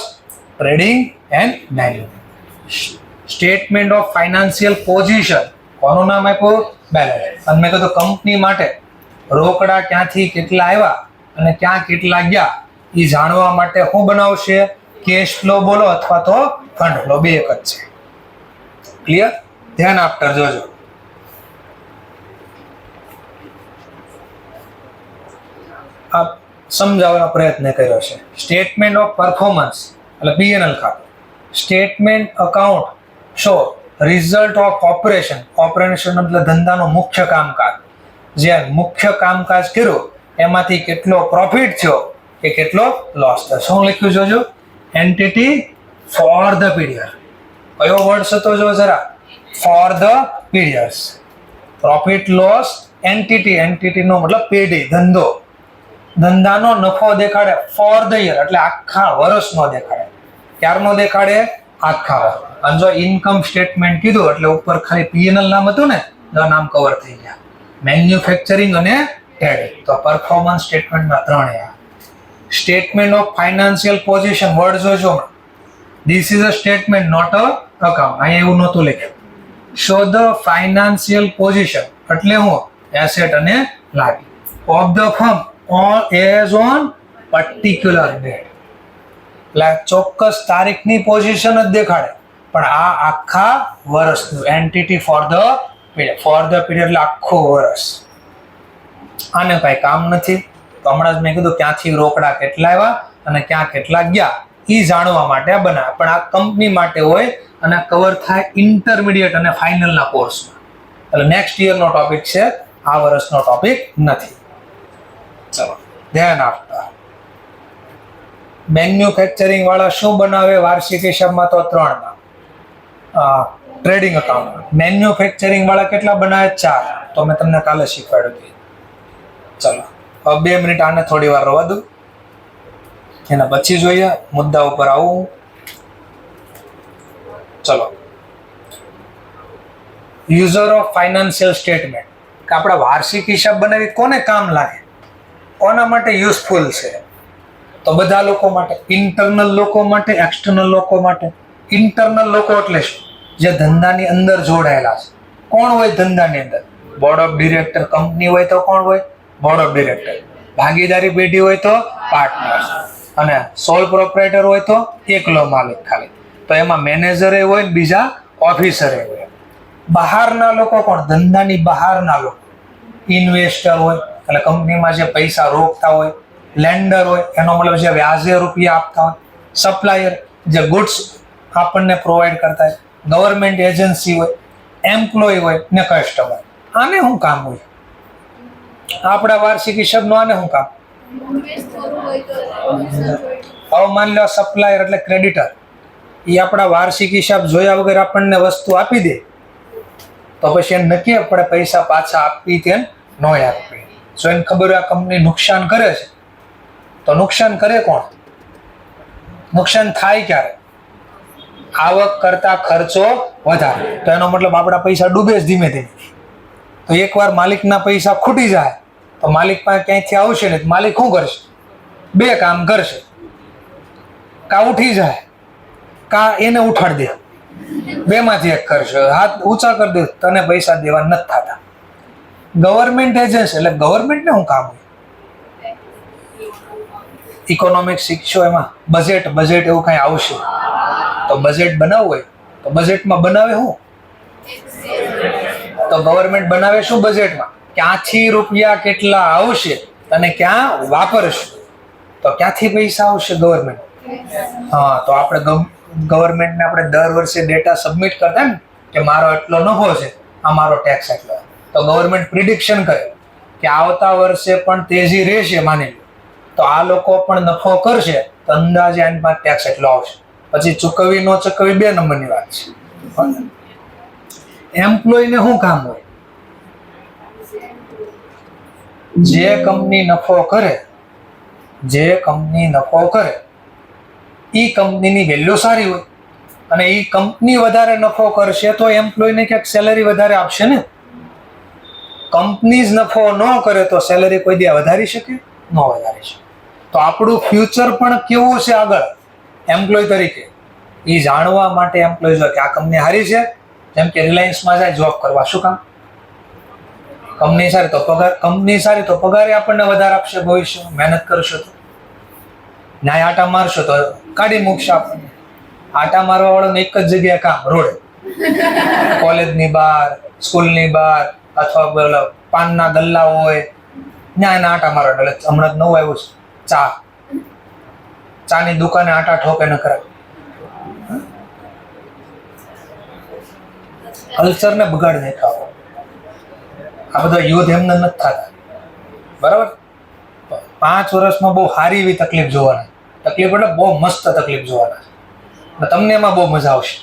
trading and manufacturing. Statement of financial position કોનું નામ આપ્યું? બેલેન્સ. અને મેં કીધું કંપની માટે રોકડા ક્યાંથી કેટલા આવ્યા અને ક્યાં કેટલા ગયા એ જાણવા માટે શું બનાવશે? કેશ ફ્લો બોલો અથવા તો ફંડ ફ્લો, બે એક જ છે. ક્લિયર? ધ્યાન આપતા જોજો. આ સમજાવવાનો પ્રયત્ન કર્યો છે. સ્ટેટમેન્ટ ઓફ પરફોર્મન્સ એટલે P&L ખાતું. Statement account show result of operation. Operation એટલે ધંધાનો મુખ્ય કામકાજ. જે મુખ્ય કામકાજ કર્યું એમાંથી કેટલો પ્રોફિટ થયો કે કેટલો લોસ થયો. શું લખ્યું જોજો? Entity for the period. કયો વર્ડ હતો જો જરા? For the periods. Profit loss entity. એન્ટિટીનો મતલબ પેઢી, ધંધો. ધંધાનો નફો દેખાડે ફોર ધ યર એટલે આખા વર્ષનો દેખાડે. ક્યારનો દેખાડે? આખા વર્ષ. અને જો ઇન્કમ સ્ટેટમેન્ટ કીધું એટલે ઉપર ખાલી P&L નામ હતું ને, તો નામ કવર થઈ ગયા. મેન્યુફેક્ચરિંગ અને ટ્રેડિંગ. તો પરફોર્મન્સ સ્ટેટમેન્ટમાં 3 આ. Statement of financial position word જોજો. This is a statement not a account. અહીંયા એવું નહોતું લખ્યું. શો ધ ફાઇનાન્શિયલ પોઝિશન એટલે હું એસેટ અને liability of the firm on as on particular date. એટલે ચોક્કસ તારીખની પોઝિશન જ દેખાડે, પણ આ આખા વર્ષનું. Entity for the period. Four the period એટલે આખું વર્ષ. આને કઈ કામ નથી. તો હમણાં જ મેં કીધું ક્યાંથી રોકડા કેટલા આવ્યા અને ક્યાં કેટલા ગયા એ જાણવા માટે આ બનાવે. પણ આ કંપની માટે હોય અને કવર થાય ઇન્ટરમીડિયેટ અને ફાઇનલના કોર્સમાં. એટલે નેક્સ્ટ યરનો ટોપિક છે, આ વર્ષનો ટોપિક નથી. ચલો ધ્યાન આપતા. મેન્યુફેક્ચરિંગ વાળા શું બનાવે વાર્ષિક હિસાબમાં? તો 3 ટ્રેડિંગ અકાઉન્ટ. મેન્યુફેક્ચરિંગ વાળા કેટલા બનાવે? 4. તો મેં તમને કાલે શીખવાડ્યું. ચલો હવે 2 મિનિટ આને થોડી વાર રવા દઉં, એના પછી જોઈએ મુદ્દા ઉપર આવું. ચલો, યુઝર ઓફ ફાઇનાન્શિયલ સ્ટેટમેન્ટ. કે આપણા વાર્ષિક હિસાબ બનાવી કોને કામ લાગે? કોના માટે યુઝફુલ છે? તો બધા લોકો માટે. ઇન્ટરનલ લોકો માટે, એક્સટર્નલ લોકો માટે. ઇન્ટરનલ લોકો એટલે શું? જે ધંધાની અંદર જોડાયેલા છે. કોણ હોય ધંધાની અંદર? Board of director. કંપની હોય તો કોણ હોય? Board of director. ભાગીદારી પેઢી હોય તો પાર્ટનર્સ. અને સોલ પ્રોપ્રાઇટર હોય તો એકલો માલિક ખાલી. તો એમાં મેનેજરે હોય ને બીજા ઓફિસરે હોય. બહારના લોકો કોણ? ધંધાની બહારના લોકો. ઇન્વેસ્ટર હોય એટલે કંપનીમાં જે પૈસા રોકતા હોય. લેન્ડર હોય એનો મતલબ જે વ્યાજે રૂપિયા આપતા હોય. સપ્લાયર જે ગુડ્સ આપણને પ્રોવાઈડ કરતા હોય. ગવર્મેન્ટ એજન્સી હોય. એમ્પ્લોય હોય ને કસ્ટમર. આને શું કામ હોય? આપણા વાર્ષિક હિસાબનો આને શું કામ? હવે માની લો સપ્લાયર એટલે ક્રેડિટર. એ આપણા વાર્ષિક હિસાબ જોયા વગર આપણને વસ્તુ આપી દે તો પછી એને નક્કી આપણે પૈસા પાછા આપી કે ન આપી. જો એને ખબર હોય આ કંપની નુકસાન કરે છે તો નુકસાન કરે કોણ? નુકસાન થાય ક્યારે? આવક કરતા ખર્ચો વધારે. તો એનો મતલબ આપણા પૈસા ડૂબે જ ધીમે ધીમે. તો એકવાર માલિકના પૈસા ખૂટી જાય તો માલિક પાસે ક્યાંયથી આવશે ને, માલિક શું કરશે? 2 કામ કરશે. કા ઉઠી જાય કા એને ઉઠાડી દે. 2માંથી એક કરશે. હાથ ઊંચા કરી દે, તને પૈસા દેવા નથી થતા. ગવર્મેન્ટ એજન્સી એટલે ગવર્મેન્ટને શું કામ હોય? ઇકોનોમિક્સ શીખશો એમાં બજેટ એવું કઈ આવશે તો બજેટ બનાવવું હોય તો બજેટમાં બનાવે શું? તો ગવર્મેન્ટ બનાવે શું બજેટમાં? ક્યાંથી રૂપિયા કેટલા આવશે અને ક્યાં વાપરશે. તો ક્યાંથી પૈસા આવશે ગવર્મેન્ટ? હા, તો આપણે ગવર્મેન્ટને આપણે દર વર્ષે ડેટા સબમિટ કરતા ને કે મારો એટલો નફો છે, આ મારો ટેક્સ એટલો. તો ગવર્મેન્ટ પ્રિડિક્શન કરે કે આવતા વર્ષે પણ તેજી રહેશે માની લો, તો આ લોકો પણ નફો કરશે તો અંદાજે આની પાસે ટેક્સ એટલો આવશે. પછી ચૂકવી ન ચૂકવી 2 નંબરની વાત છે. એમ્પ્લોયને શું કામ હોય? જે કંપની નફો કરે એ કંપનીની વેલ્યુ સારી હોય અને એ કંપની વધારે નફો કરશે તો એમ્પ્લોયને ક્યાંક સેલરી વધારે આપશે ને. કંપની જ નફો ન કરે તો સેલરી કોઈ દે વધારી શકે? ન વધારી શકે. તો આપણું ફ્યુચર પણ કેવું છે આગળ એમ્પ્લોય તરીકે એ જાણવા માટે એમ્પ્લોય જોઈએ કે આ કંપની સારી છે. જેમ કે રિલાયન્સમાં જાય જોબ કરવા, શું કામ? કંપની સારી તો પગારે આપણને વધારે આપશે ભવિષ્યમાં. મહેનત કરશો તો. ન્યાય આટા મારશો તો કાઢી મૂકશે આપણને. આટા મારવા વાળાને એક જ જગ્યાએ કામ, રોડ. કોલેજની બહાર, સ્કૂલની બહાર અથવા પાનના ગલ્લા હોય, ના એના આટા મારો એટલે હમણાં જ નવું આવ્યું છે ચાની દુકાને આટા ઠોકે ન કરાય. કલ્ચરને બગાડી નાખ્યા. આ બધા યુદ્ધ એમને નથી થતા, બરાબર. 5 વર્ષમાં બહુ સારી એવી તકલીફ જોવાના, તકલીફ એટલે બહુ મસ્ત તકલીફ જોવાના. તમને એમાં બહુ મજા આવશે,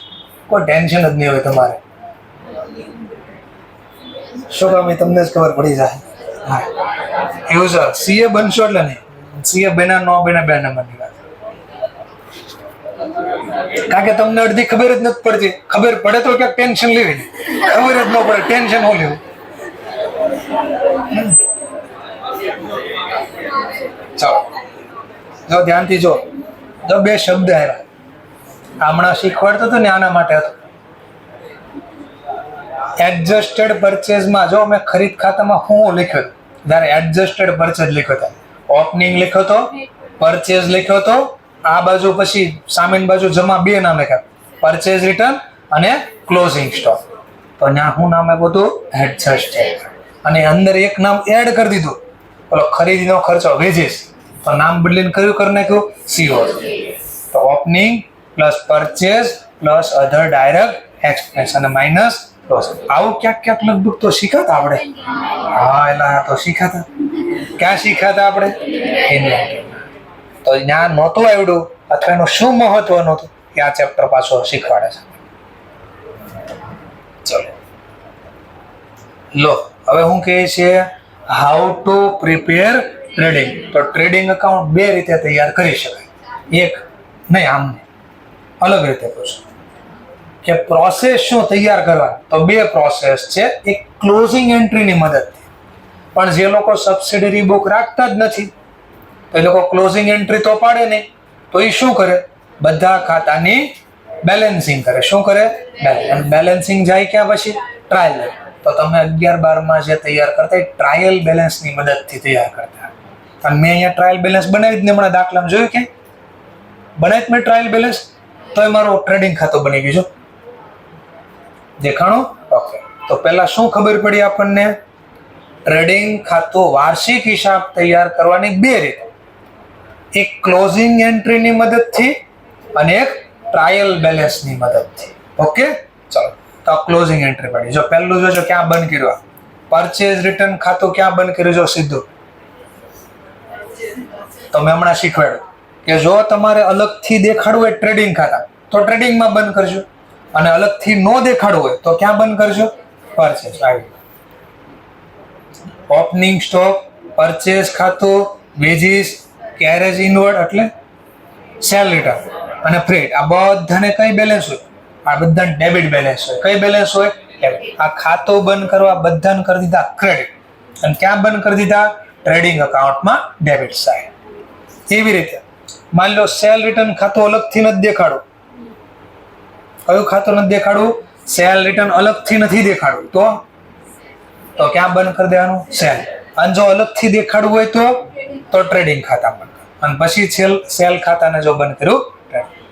કોઈ ટેન્શન જ નહીં હોય તમારે. શું કામ એ તમને જ ખબર પડી જાય. હા એવું છે. સીએ બનશો એટલે નહીં, સીએ બન્યા ન બન્યા 2 નંબરની વાત. કારણ કે તમને અડધી ખબર જ નથી પડતી. ખબર પડે તો ક્યાંક ટેન્શન લેવી, ખબર જ ન પડે ટેન્શન હું લેવું. ચાલો જો ધ્યાનથી જો 2 શબ્દ આવ્યા હમણાં શીખવાડતો હતો ને આના માટે હતો. એડજસ્ટેડ પરચેઝમાં જો મેં ખરીદ ખાતામાં હું લખ્યો હતો, જ્યારે એડજસ્ટેડ પરચેઝ લખ્યો હતો, ઓપનિંગ લખ્યો હતો, પરચેઝ લખ્યો હતો, આ બાજુ પછી સામેની બાજુ જમા 2 નામ લખ્યા, પરચેઝ રિટર્ન અને ક્લોઝિંગ સ્ટોક. તો ત્યાં હું નામ આપ્યું હતું એડજસ્ટેડ, અને અંદર એક નામ એડ કરી દીધું, પેલો ખરીદીનો ખર્ચો વેજીસ, તો નામ બદલીને કયું કરી નાખ્યું સીઓ. તો ઓપનિંગ પ્લસ પરચેઝ પ્લસ અધર ડાયરેક્ટ એક્સપેન્સ અને માઇનસ લોસ. આવું ક્યાંક ક્યાંક લગભગ તો શીખાતા આપણે. હા એલા તો શીખાતા. ક્યાં શીખાતા આપણે? તો જ્ઞાન નહોતું આવડ્યું અથવા એનું શું મહત્વ નહોતું એ આ ચેપ્ટર પાછો શીખવાડે છે. ચલો લો હવે હું કહે છે હાઉ ટુ પ્રિપેર ટ્રેડિંગ. તો ટ્રેડિંગ અકાઉન્ટ 2 રીતે તૈયાર કરી શકાય. એક નહીં, આમ અલગ રીતે પૂછો કે પ્રોસેસ શું તૈયાર કરવા. તો 2 પ્રોસેસ છે. એક ક્લોઝિંગ એન્ટ્રીની મદદથી, પણ જે લોકો સબસિડરી બુક રાખતા જ નથી તો એ લોકો ક્લોઝિંગ એન્ટ્રી તો પાડે નહીં, તો એ શું કરે? બધા ખાતાની બેલેન્સિંગ કરે. શું કરે? બેલેન્સિંગ જાય ક્યાં? પછી ટ્રાયલ. તો તમે 11-12માં જે તૈયાર કરતા એ ટ્રાયલ બેલેન્સની મદદથી તૈયાર કરતા. અને મેં અહીંયા ટ્રાયલ બેલેન્સ બનાવી જ ને હમણાં દાખલામાં જોયું કે બનાવી મેં ટ્રાયલ બેલેન્સ, તો એ મારું ટ્રેડિંગ ખાતું બની ગયું. દેખાણું? ઓકે. તો પહેલા શું ખબર પડી આપણને? ટ્રેડિંગ ખાતું વાર્ષિક હિસાબ તૈયાર કરવાની 2 રીત. એક ક્લોઝિંગ એન્ટ્રીની મદદથી અને એક ટ્રાયલ બેલેન્સની મદદથી. ઓકે ચાલો તો ક્લોઝિંગ એન્ટ્રી પડી. જો પહેલું જોજો ક્યાં બંધ કર્યું, પરચેઝ રિટર્ન ખાતું ક્યાં બંધ કર્યું? જો સીધું તો મેં હમણાં શીખવાડ્યું કે જો તમારે અલગથી દેખાડવું હોય ટ્રેડિંગ ખાતા તો ટ્રેડિંગમાં બંધ કરજો, અને અલગથી ન દેખાડવું હોય તો ક્યાં બંધ કરજો? પરચેઝ. આવી ઓપનિંગ સ્ટોક, પરચેઝ ખાતું, વેજીસ, કેરેજ ઇનવર્ડ એટલે સેલ રિટર્ન અને ફ્રેટ, આ બધાને કઈ બેલેન્સ હોય? આ બધાને ડેબિટ બેલેન્સ હોય. કઈ બેલેન્સ હોય? આ ખાતું બંધ કરવા બધાને કરી દીધા ક્રેડિટ, અને ક્યાં બંધ કરી દીધા? ટ્રેડિંગ અકાઉન્ટમાં ડેબિટ સાઈડ. એવી રીતે માની લો સેલ રિટર્ન ખાતું અલગથી નથી દેખાડવું. કયું ખાતું નથી દેખાડવું? સેલ રિટર્ન અલગથી નથી દેખાડવું. તો ક્યાં બંધ કરી દેવાનું? સેલ. અને જો અલગથી દેખાડવું હોય તો ટ્રેડિંગ ખાતા બંધ કરો, અને પછી સેલ ખાતાને જો બંધ કર્યું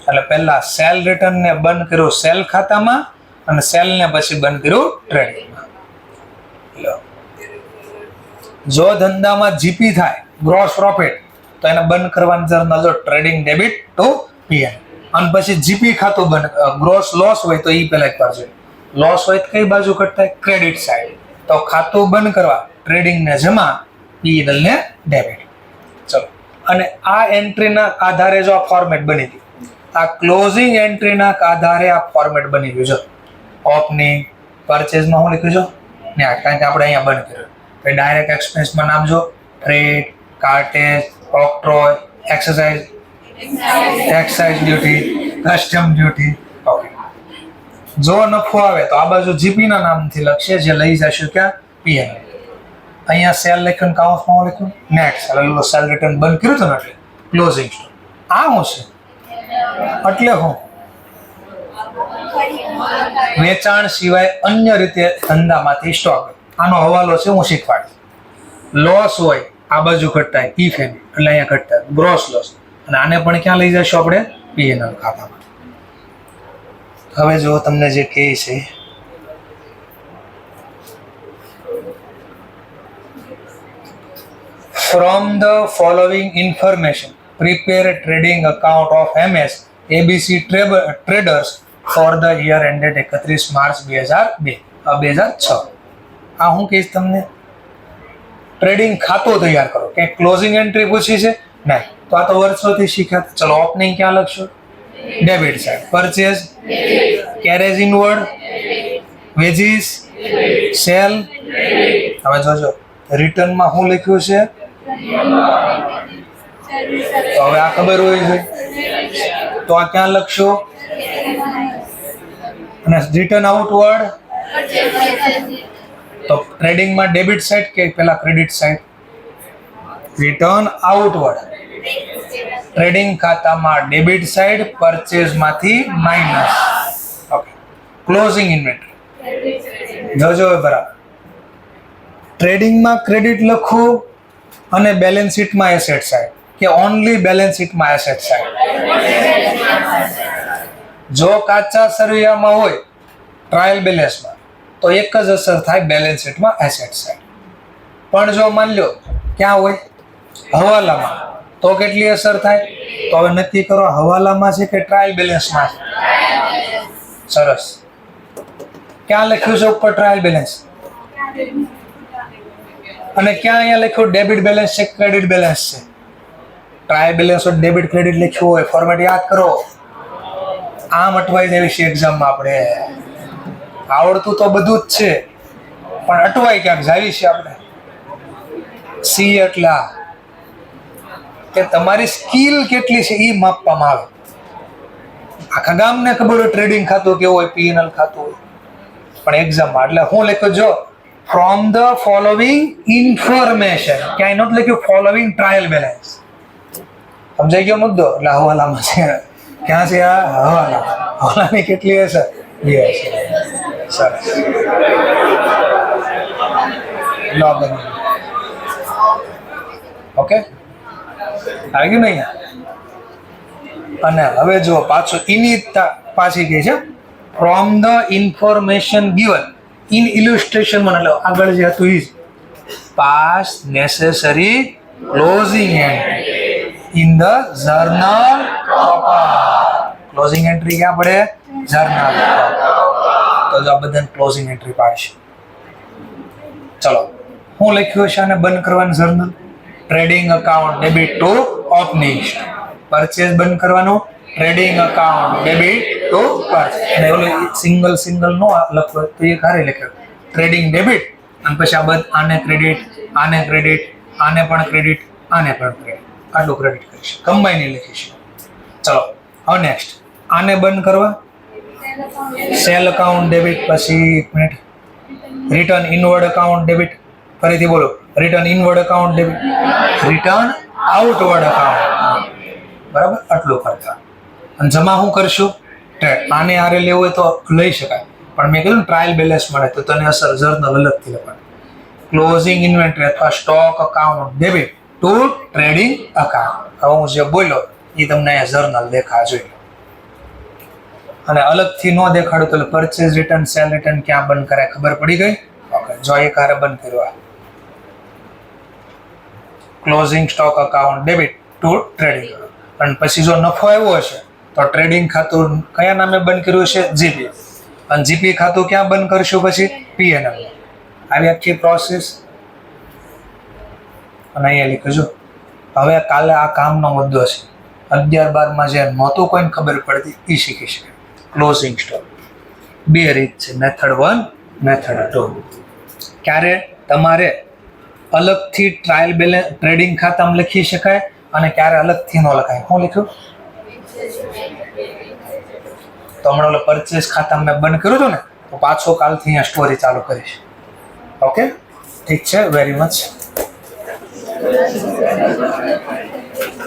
એટલે પહેલા સેલ રિટર્ન ને બંધ કર્યું સેલ ખાતામાં, અને સેલ ને પછી બંધ કર્યું ટ્રેડિંગમાં. જો ધંધામાં જીપી થાય, ગ્રોસ પ્રોફિટ, તો એને બંધ કરવાની જરૂર નથી. ટ્રેડિંગ ડેબિટ ટુ પીએન. અને પછી જીપી ખાતું બંધ, ગ્રોસ લોસ હોય તો એ પહેલા એક વાર જોઈએ. લોસ હોય તો કઈ બાજુ કટતા? Credit side. તો ખાતું બંધ કરવા ટ્રેડિંગ ને જમા, પીએનએલ ને ડેબિટ. ચલો, અને આ એન્ટ્રીના આધારે જો આ ફોર્મેટ બની ગયું, આ ક્લોઝિંગ એન્ટ્રીના આધારે આ ફોર્મેટ બની ગયું. જો ઓપનિંગ પરચેઝમાં હું લખ્યું છું ને, કારણ કે આપણે અહીંયા બંધ કર્યું. ડાયરેક્ટ એક્સપેન્સમાં નામ જો freight, cartage, octroi, exercise, excise duty, custom duty. Okay. જો નફો આવે તો આ બાજુ જીપી ના નામથી લખશે, જે લઈ જશું ક્યાં? પીએન. અહીંયા સેલ લખ્યું, કાઉન્સમાં લખ્યું નેટ સેલ. સેલ રિટર્ન બંધ કર્યું હતું ને એટલે ક્લોઝિંગ સ્ટોક. આ શું છે? એટલે હું વેચાણ સિવાય અન્ય રીતે ધંધામાંથી સ્ટોક. આનો હવાલો છે, હું શીખવાડીશ. લોસ હોય આ બાજુ ઘટતા ઇફ એની, એટલે અહીંયા ઘટતા ગ્રોસ લોસ, અને આને પણ ક્યાં લઈ જશું આપણે? પીએનએલ ખાતામાં. હવે જો તમને જે કહે છે From the following information, prepare a trading account of MS ABC Traders for the year ended 31 March 2006. આ હું કહીશ તમને, ટ્રેડિંગ ખાતું તૈયાર કરો. કે ક્લોઝિંગ એન્ટ્રી પૂછી છે? નહીં. તો આ તો વર્ષોથી શીખ્યા. ચલો, ઓપનિંગ ક્યાં લખશો? Debit side. Purchase, carriage inward, veggies, cell. હવે જોજો રિટર્નમાં શું લખ્યું છે, તો હવે આ ખબર હોય છે, તો આ ક્યાં લખશો? અને રિટર્ન આઉટવર્ડ, તો ટ્રેડિંગમાં ડેબિટ સાઇડ કે પેલા ક્રેડિટ સાઇડ? Return outward. ટ્રેડિંગ ખાતામાં ડેબિટ સાઇડ, પરચેઝમાંથી માઇનસ. ઓકે. ક્લોઝિંગ ઇન્વેન્ટરી જોજો બરાબર. ટ્રેડિંગમાં ક્રેડિટ લખું અને બેલેન્સ શીટમાં એસેટ સાઇડ, કે ઓનલી બેલેન્સ શીટમાં એસેટ સાઇડ? જો કાચા સરવૈયામાં હોય ટ્રાયલ બેલેન્સમાં તો એક જ અસર થાય, બેલેન્સ શીટમાં એસેટ સાઇડ. પણ જો માન લો ક્યાં હોય, હવાલામાં, તો કેટલી અસર થાય? તો હવે નક્કી કરો, હવાલામાં છે કે ટ્રાયલ બેલેન્સમાં છે? સરસ. ક્યાં લખ્યું છે ઉપર ટ્રાયલ બેલેન્સ? અને ક્યાં અહીંયા લખ્યું ડેબિટ બેલેન્સ છે, ક્રેડિટ બેલેન્સ છે? ટ્રાયલ બેલેન્સ હોય, ડેબિટ ક્રેડિટ લખ્યું હોય, ફોર્મેટ યાદ કરો. આમ અટવાઈ જાય છે એક્ઝામમાં. આપણે આવડતું તો બધું જ છે, પણ અટવાઈ ક્યાંક જાય છે આપણે. સી એટલા કે તમારી સ્કિલ કેટલી છે એ માપવામાં આવે. આખા ગામને ખબર હોય ટ્રેડિંગ ખાતું કેવું હોય, પીએનએલ ખાતું હોય, પણ એક્ઝામમાં એટલે હું લખ્યું જો ફ્રોમ ધ ફોલોવિંગ ઇન્ફોર્મેશન, ક્યાંય નોટ લખ્યું ફોલોવિંગ ટ્રાયલ બેલેન્સ. સમજાઈ ગયો મુદ્દો? એટલે હવાલામાં છે. ક્યાં છે આ? હવાલા. હવાલાની કેટલી હશે? યસ. સરસ. લોગન. ઓકે, આવી ગયું નહીં? અને હવે જો પાછું એની પાછી કહે છે from the information given in illustration માં, એટલે આગળ જે હતું એ pass necessary closing entry in the journal proper. Closing entry ક્યાં પડે? જર્નલ. તો જો આ બધાને ક્લોઝિંગ એન્ટ્રી પાડશે. ચલો, હું લખ્યું છે આને બંધ કરવાનું journal. Trading account debit two opening. Purchase બંધ કરવાનું, trading account debit to purchase. અને ઓલું સિંગલ નો લખો તો એ ખારે લખ્યો ટ્રેડિંગ ડેબિટ, અને પછી આ બધા આને ક્રેડિટ, આને ક્રેડિટ, આને પણ ક્રેડિટ, આને પણ ક્રેડિટ, આટલું ક્રેડિટ કરીશું, કમ્બાઈન લખીશું. ચલો, હવે નેક્સ્ટ આને બંધ કરવા, સેલ અકાઉન્ટ ડેબિટ, પછી એક minute return inward account debit, ફરીથી બોલો return inward account debit, return outward account. બરાબર, આટલું કરતા. અને જમા શું કરશું? આને આરે લેવું હોય તો લઈ શકાય, પણ મેં કીધું ટ્રાયલ બેલેન્સ મળે તો તને અસર જર્નલ અલગથી લખવાનું. ક્લોઝિંગ ઇન્વેન્ટરી અથવા stock account debit to trading account. હવે હું જે બોલ્યો એ તમને અહીંયા જર્નલ દેખા જોઈએ. અને અલગથી ન દેખાડું તો પરચેઝ રિટર્ન, સેલ રિટર્ન ક્યાં બંધ કરાય ખબર પડી ગઈ? ઓકે, જો એક હારે બંધ કર્યો. Closing stock account debit to trading. અને પછી જો નફો આવ્યો હશે તો ટ્રેડિંગ ખાતું કયા નામે બંધ કર્યું છે? જીપી. અને જીપી ખાતું ક્યાં બંધ કરશું પછી? પીએનએલ. આવી આખી પ્રોસેસ. અને અહીંયા લીધું. હવે કાલે આ કામનો મુદ્દો છે. 11-12 જે નહોતું કોઈને ખબર પડતી એ શીખી શકે. ક્લોઝિંગ સ્ટોક બે રીત છે, મેથડ 1, મેથડ 2. ક્યારે તમારે અલગથી ટ્રાયલ બેલેન્સ ટ્રેડિંગ ખાતામાં લખી શકાય અને ક્યારે અલગથી ન લખાય. શું લખ્યું? તો હમણાં પરચેસ ખાતા મેં બંધ કર્યું હતું ને, તો પાછો કાલથી અહીંયા સ્ટોરી ચાલુ કરીશ. ઓકે, ઠીક છે, વેરી મચ.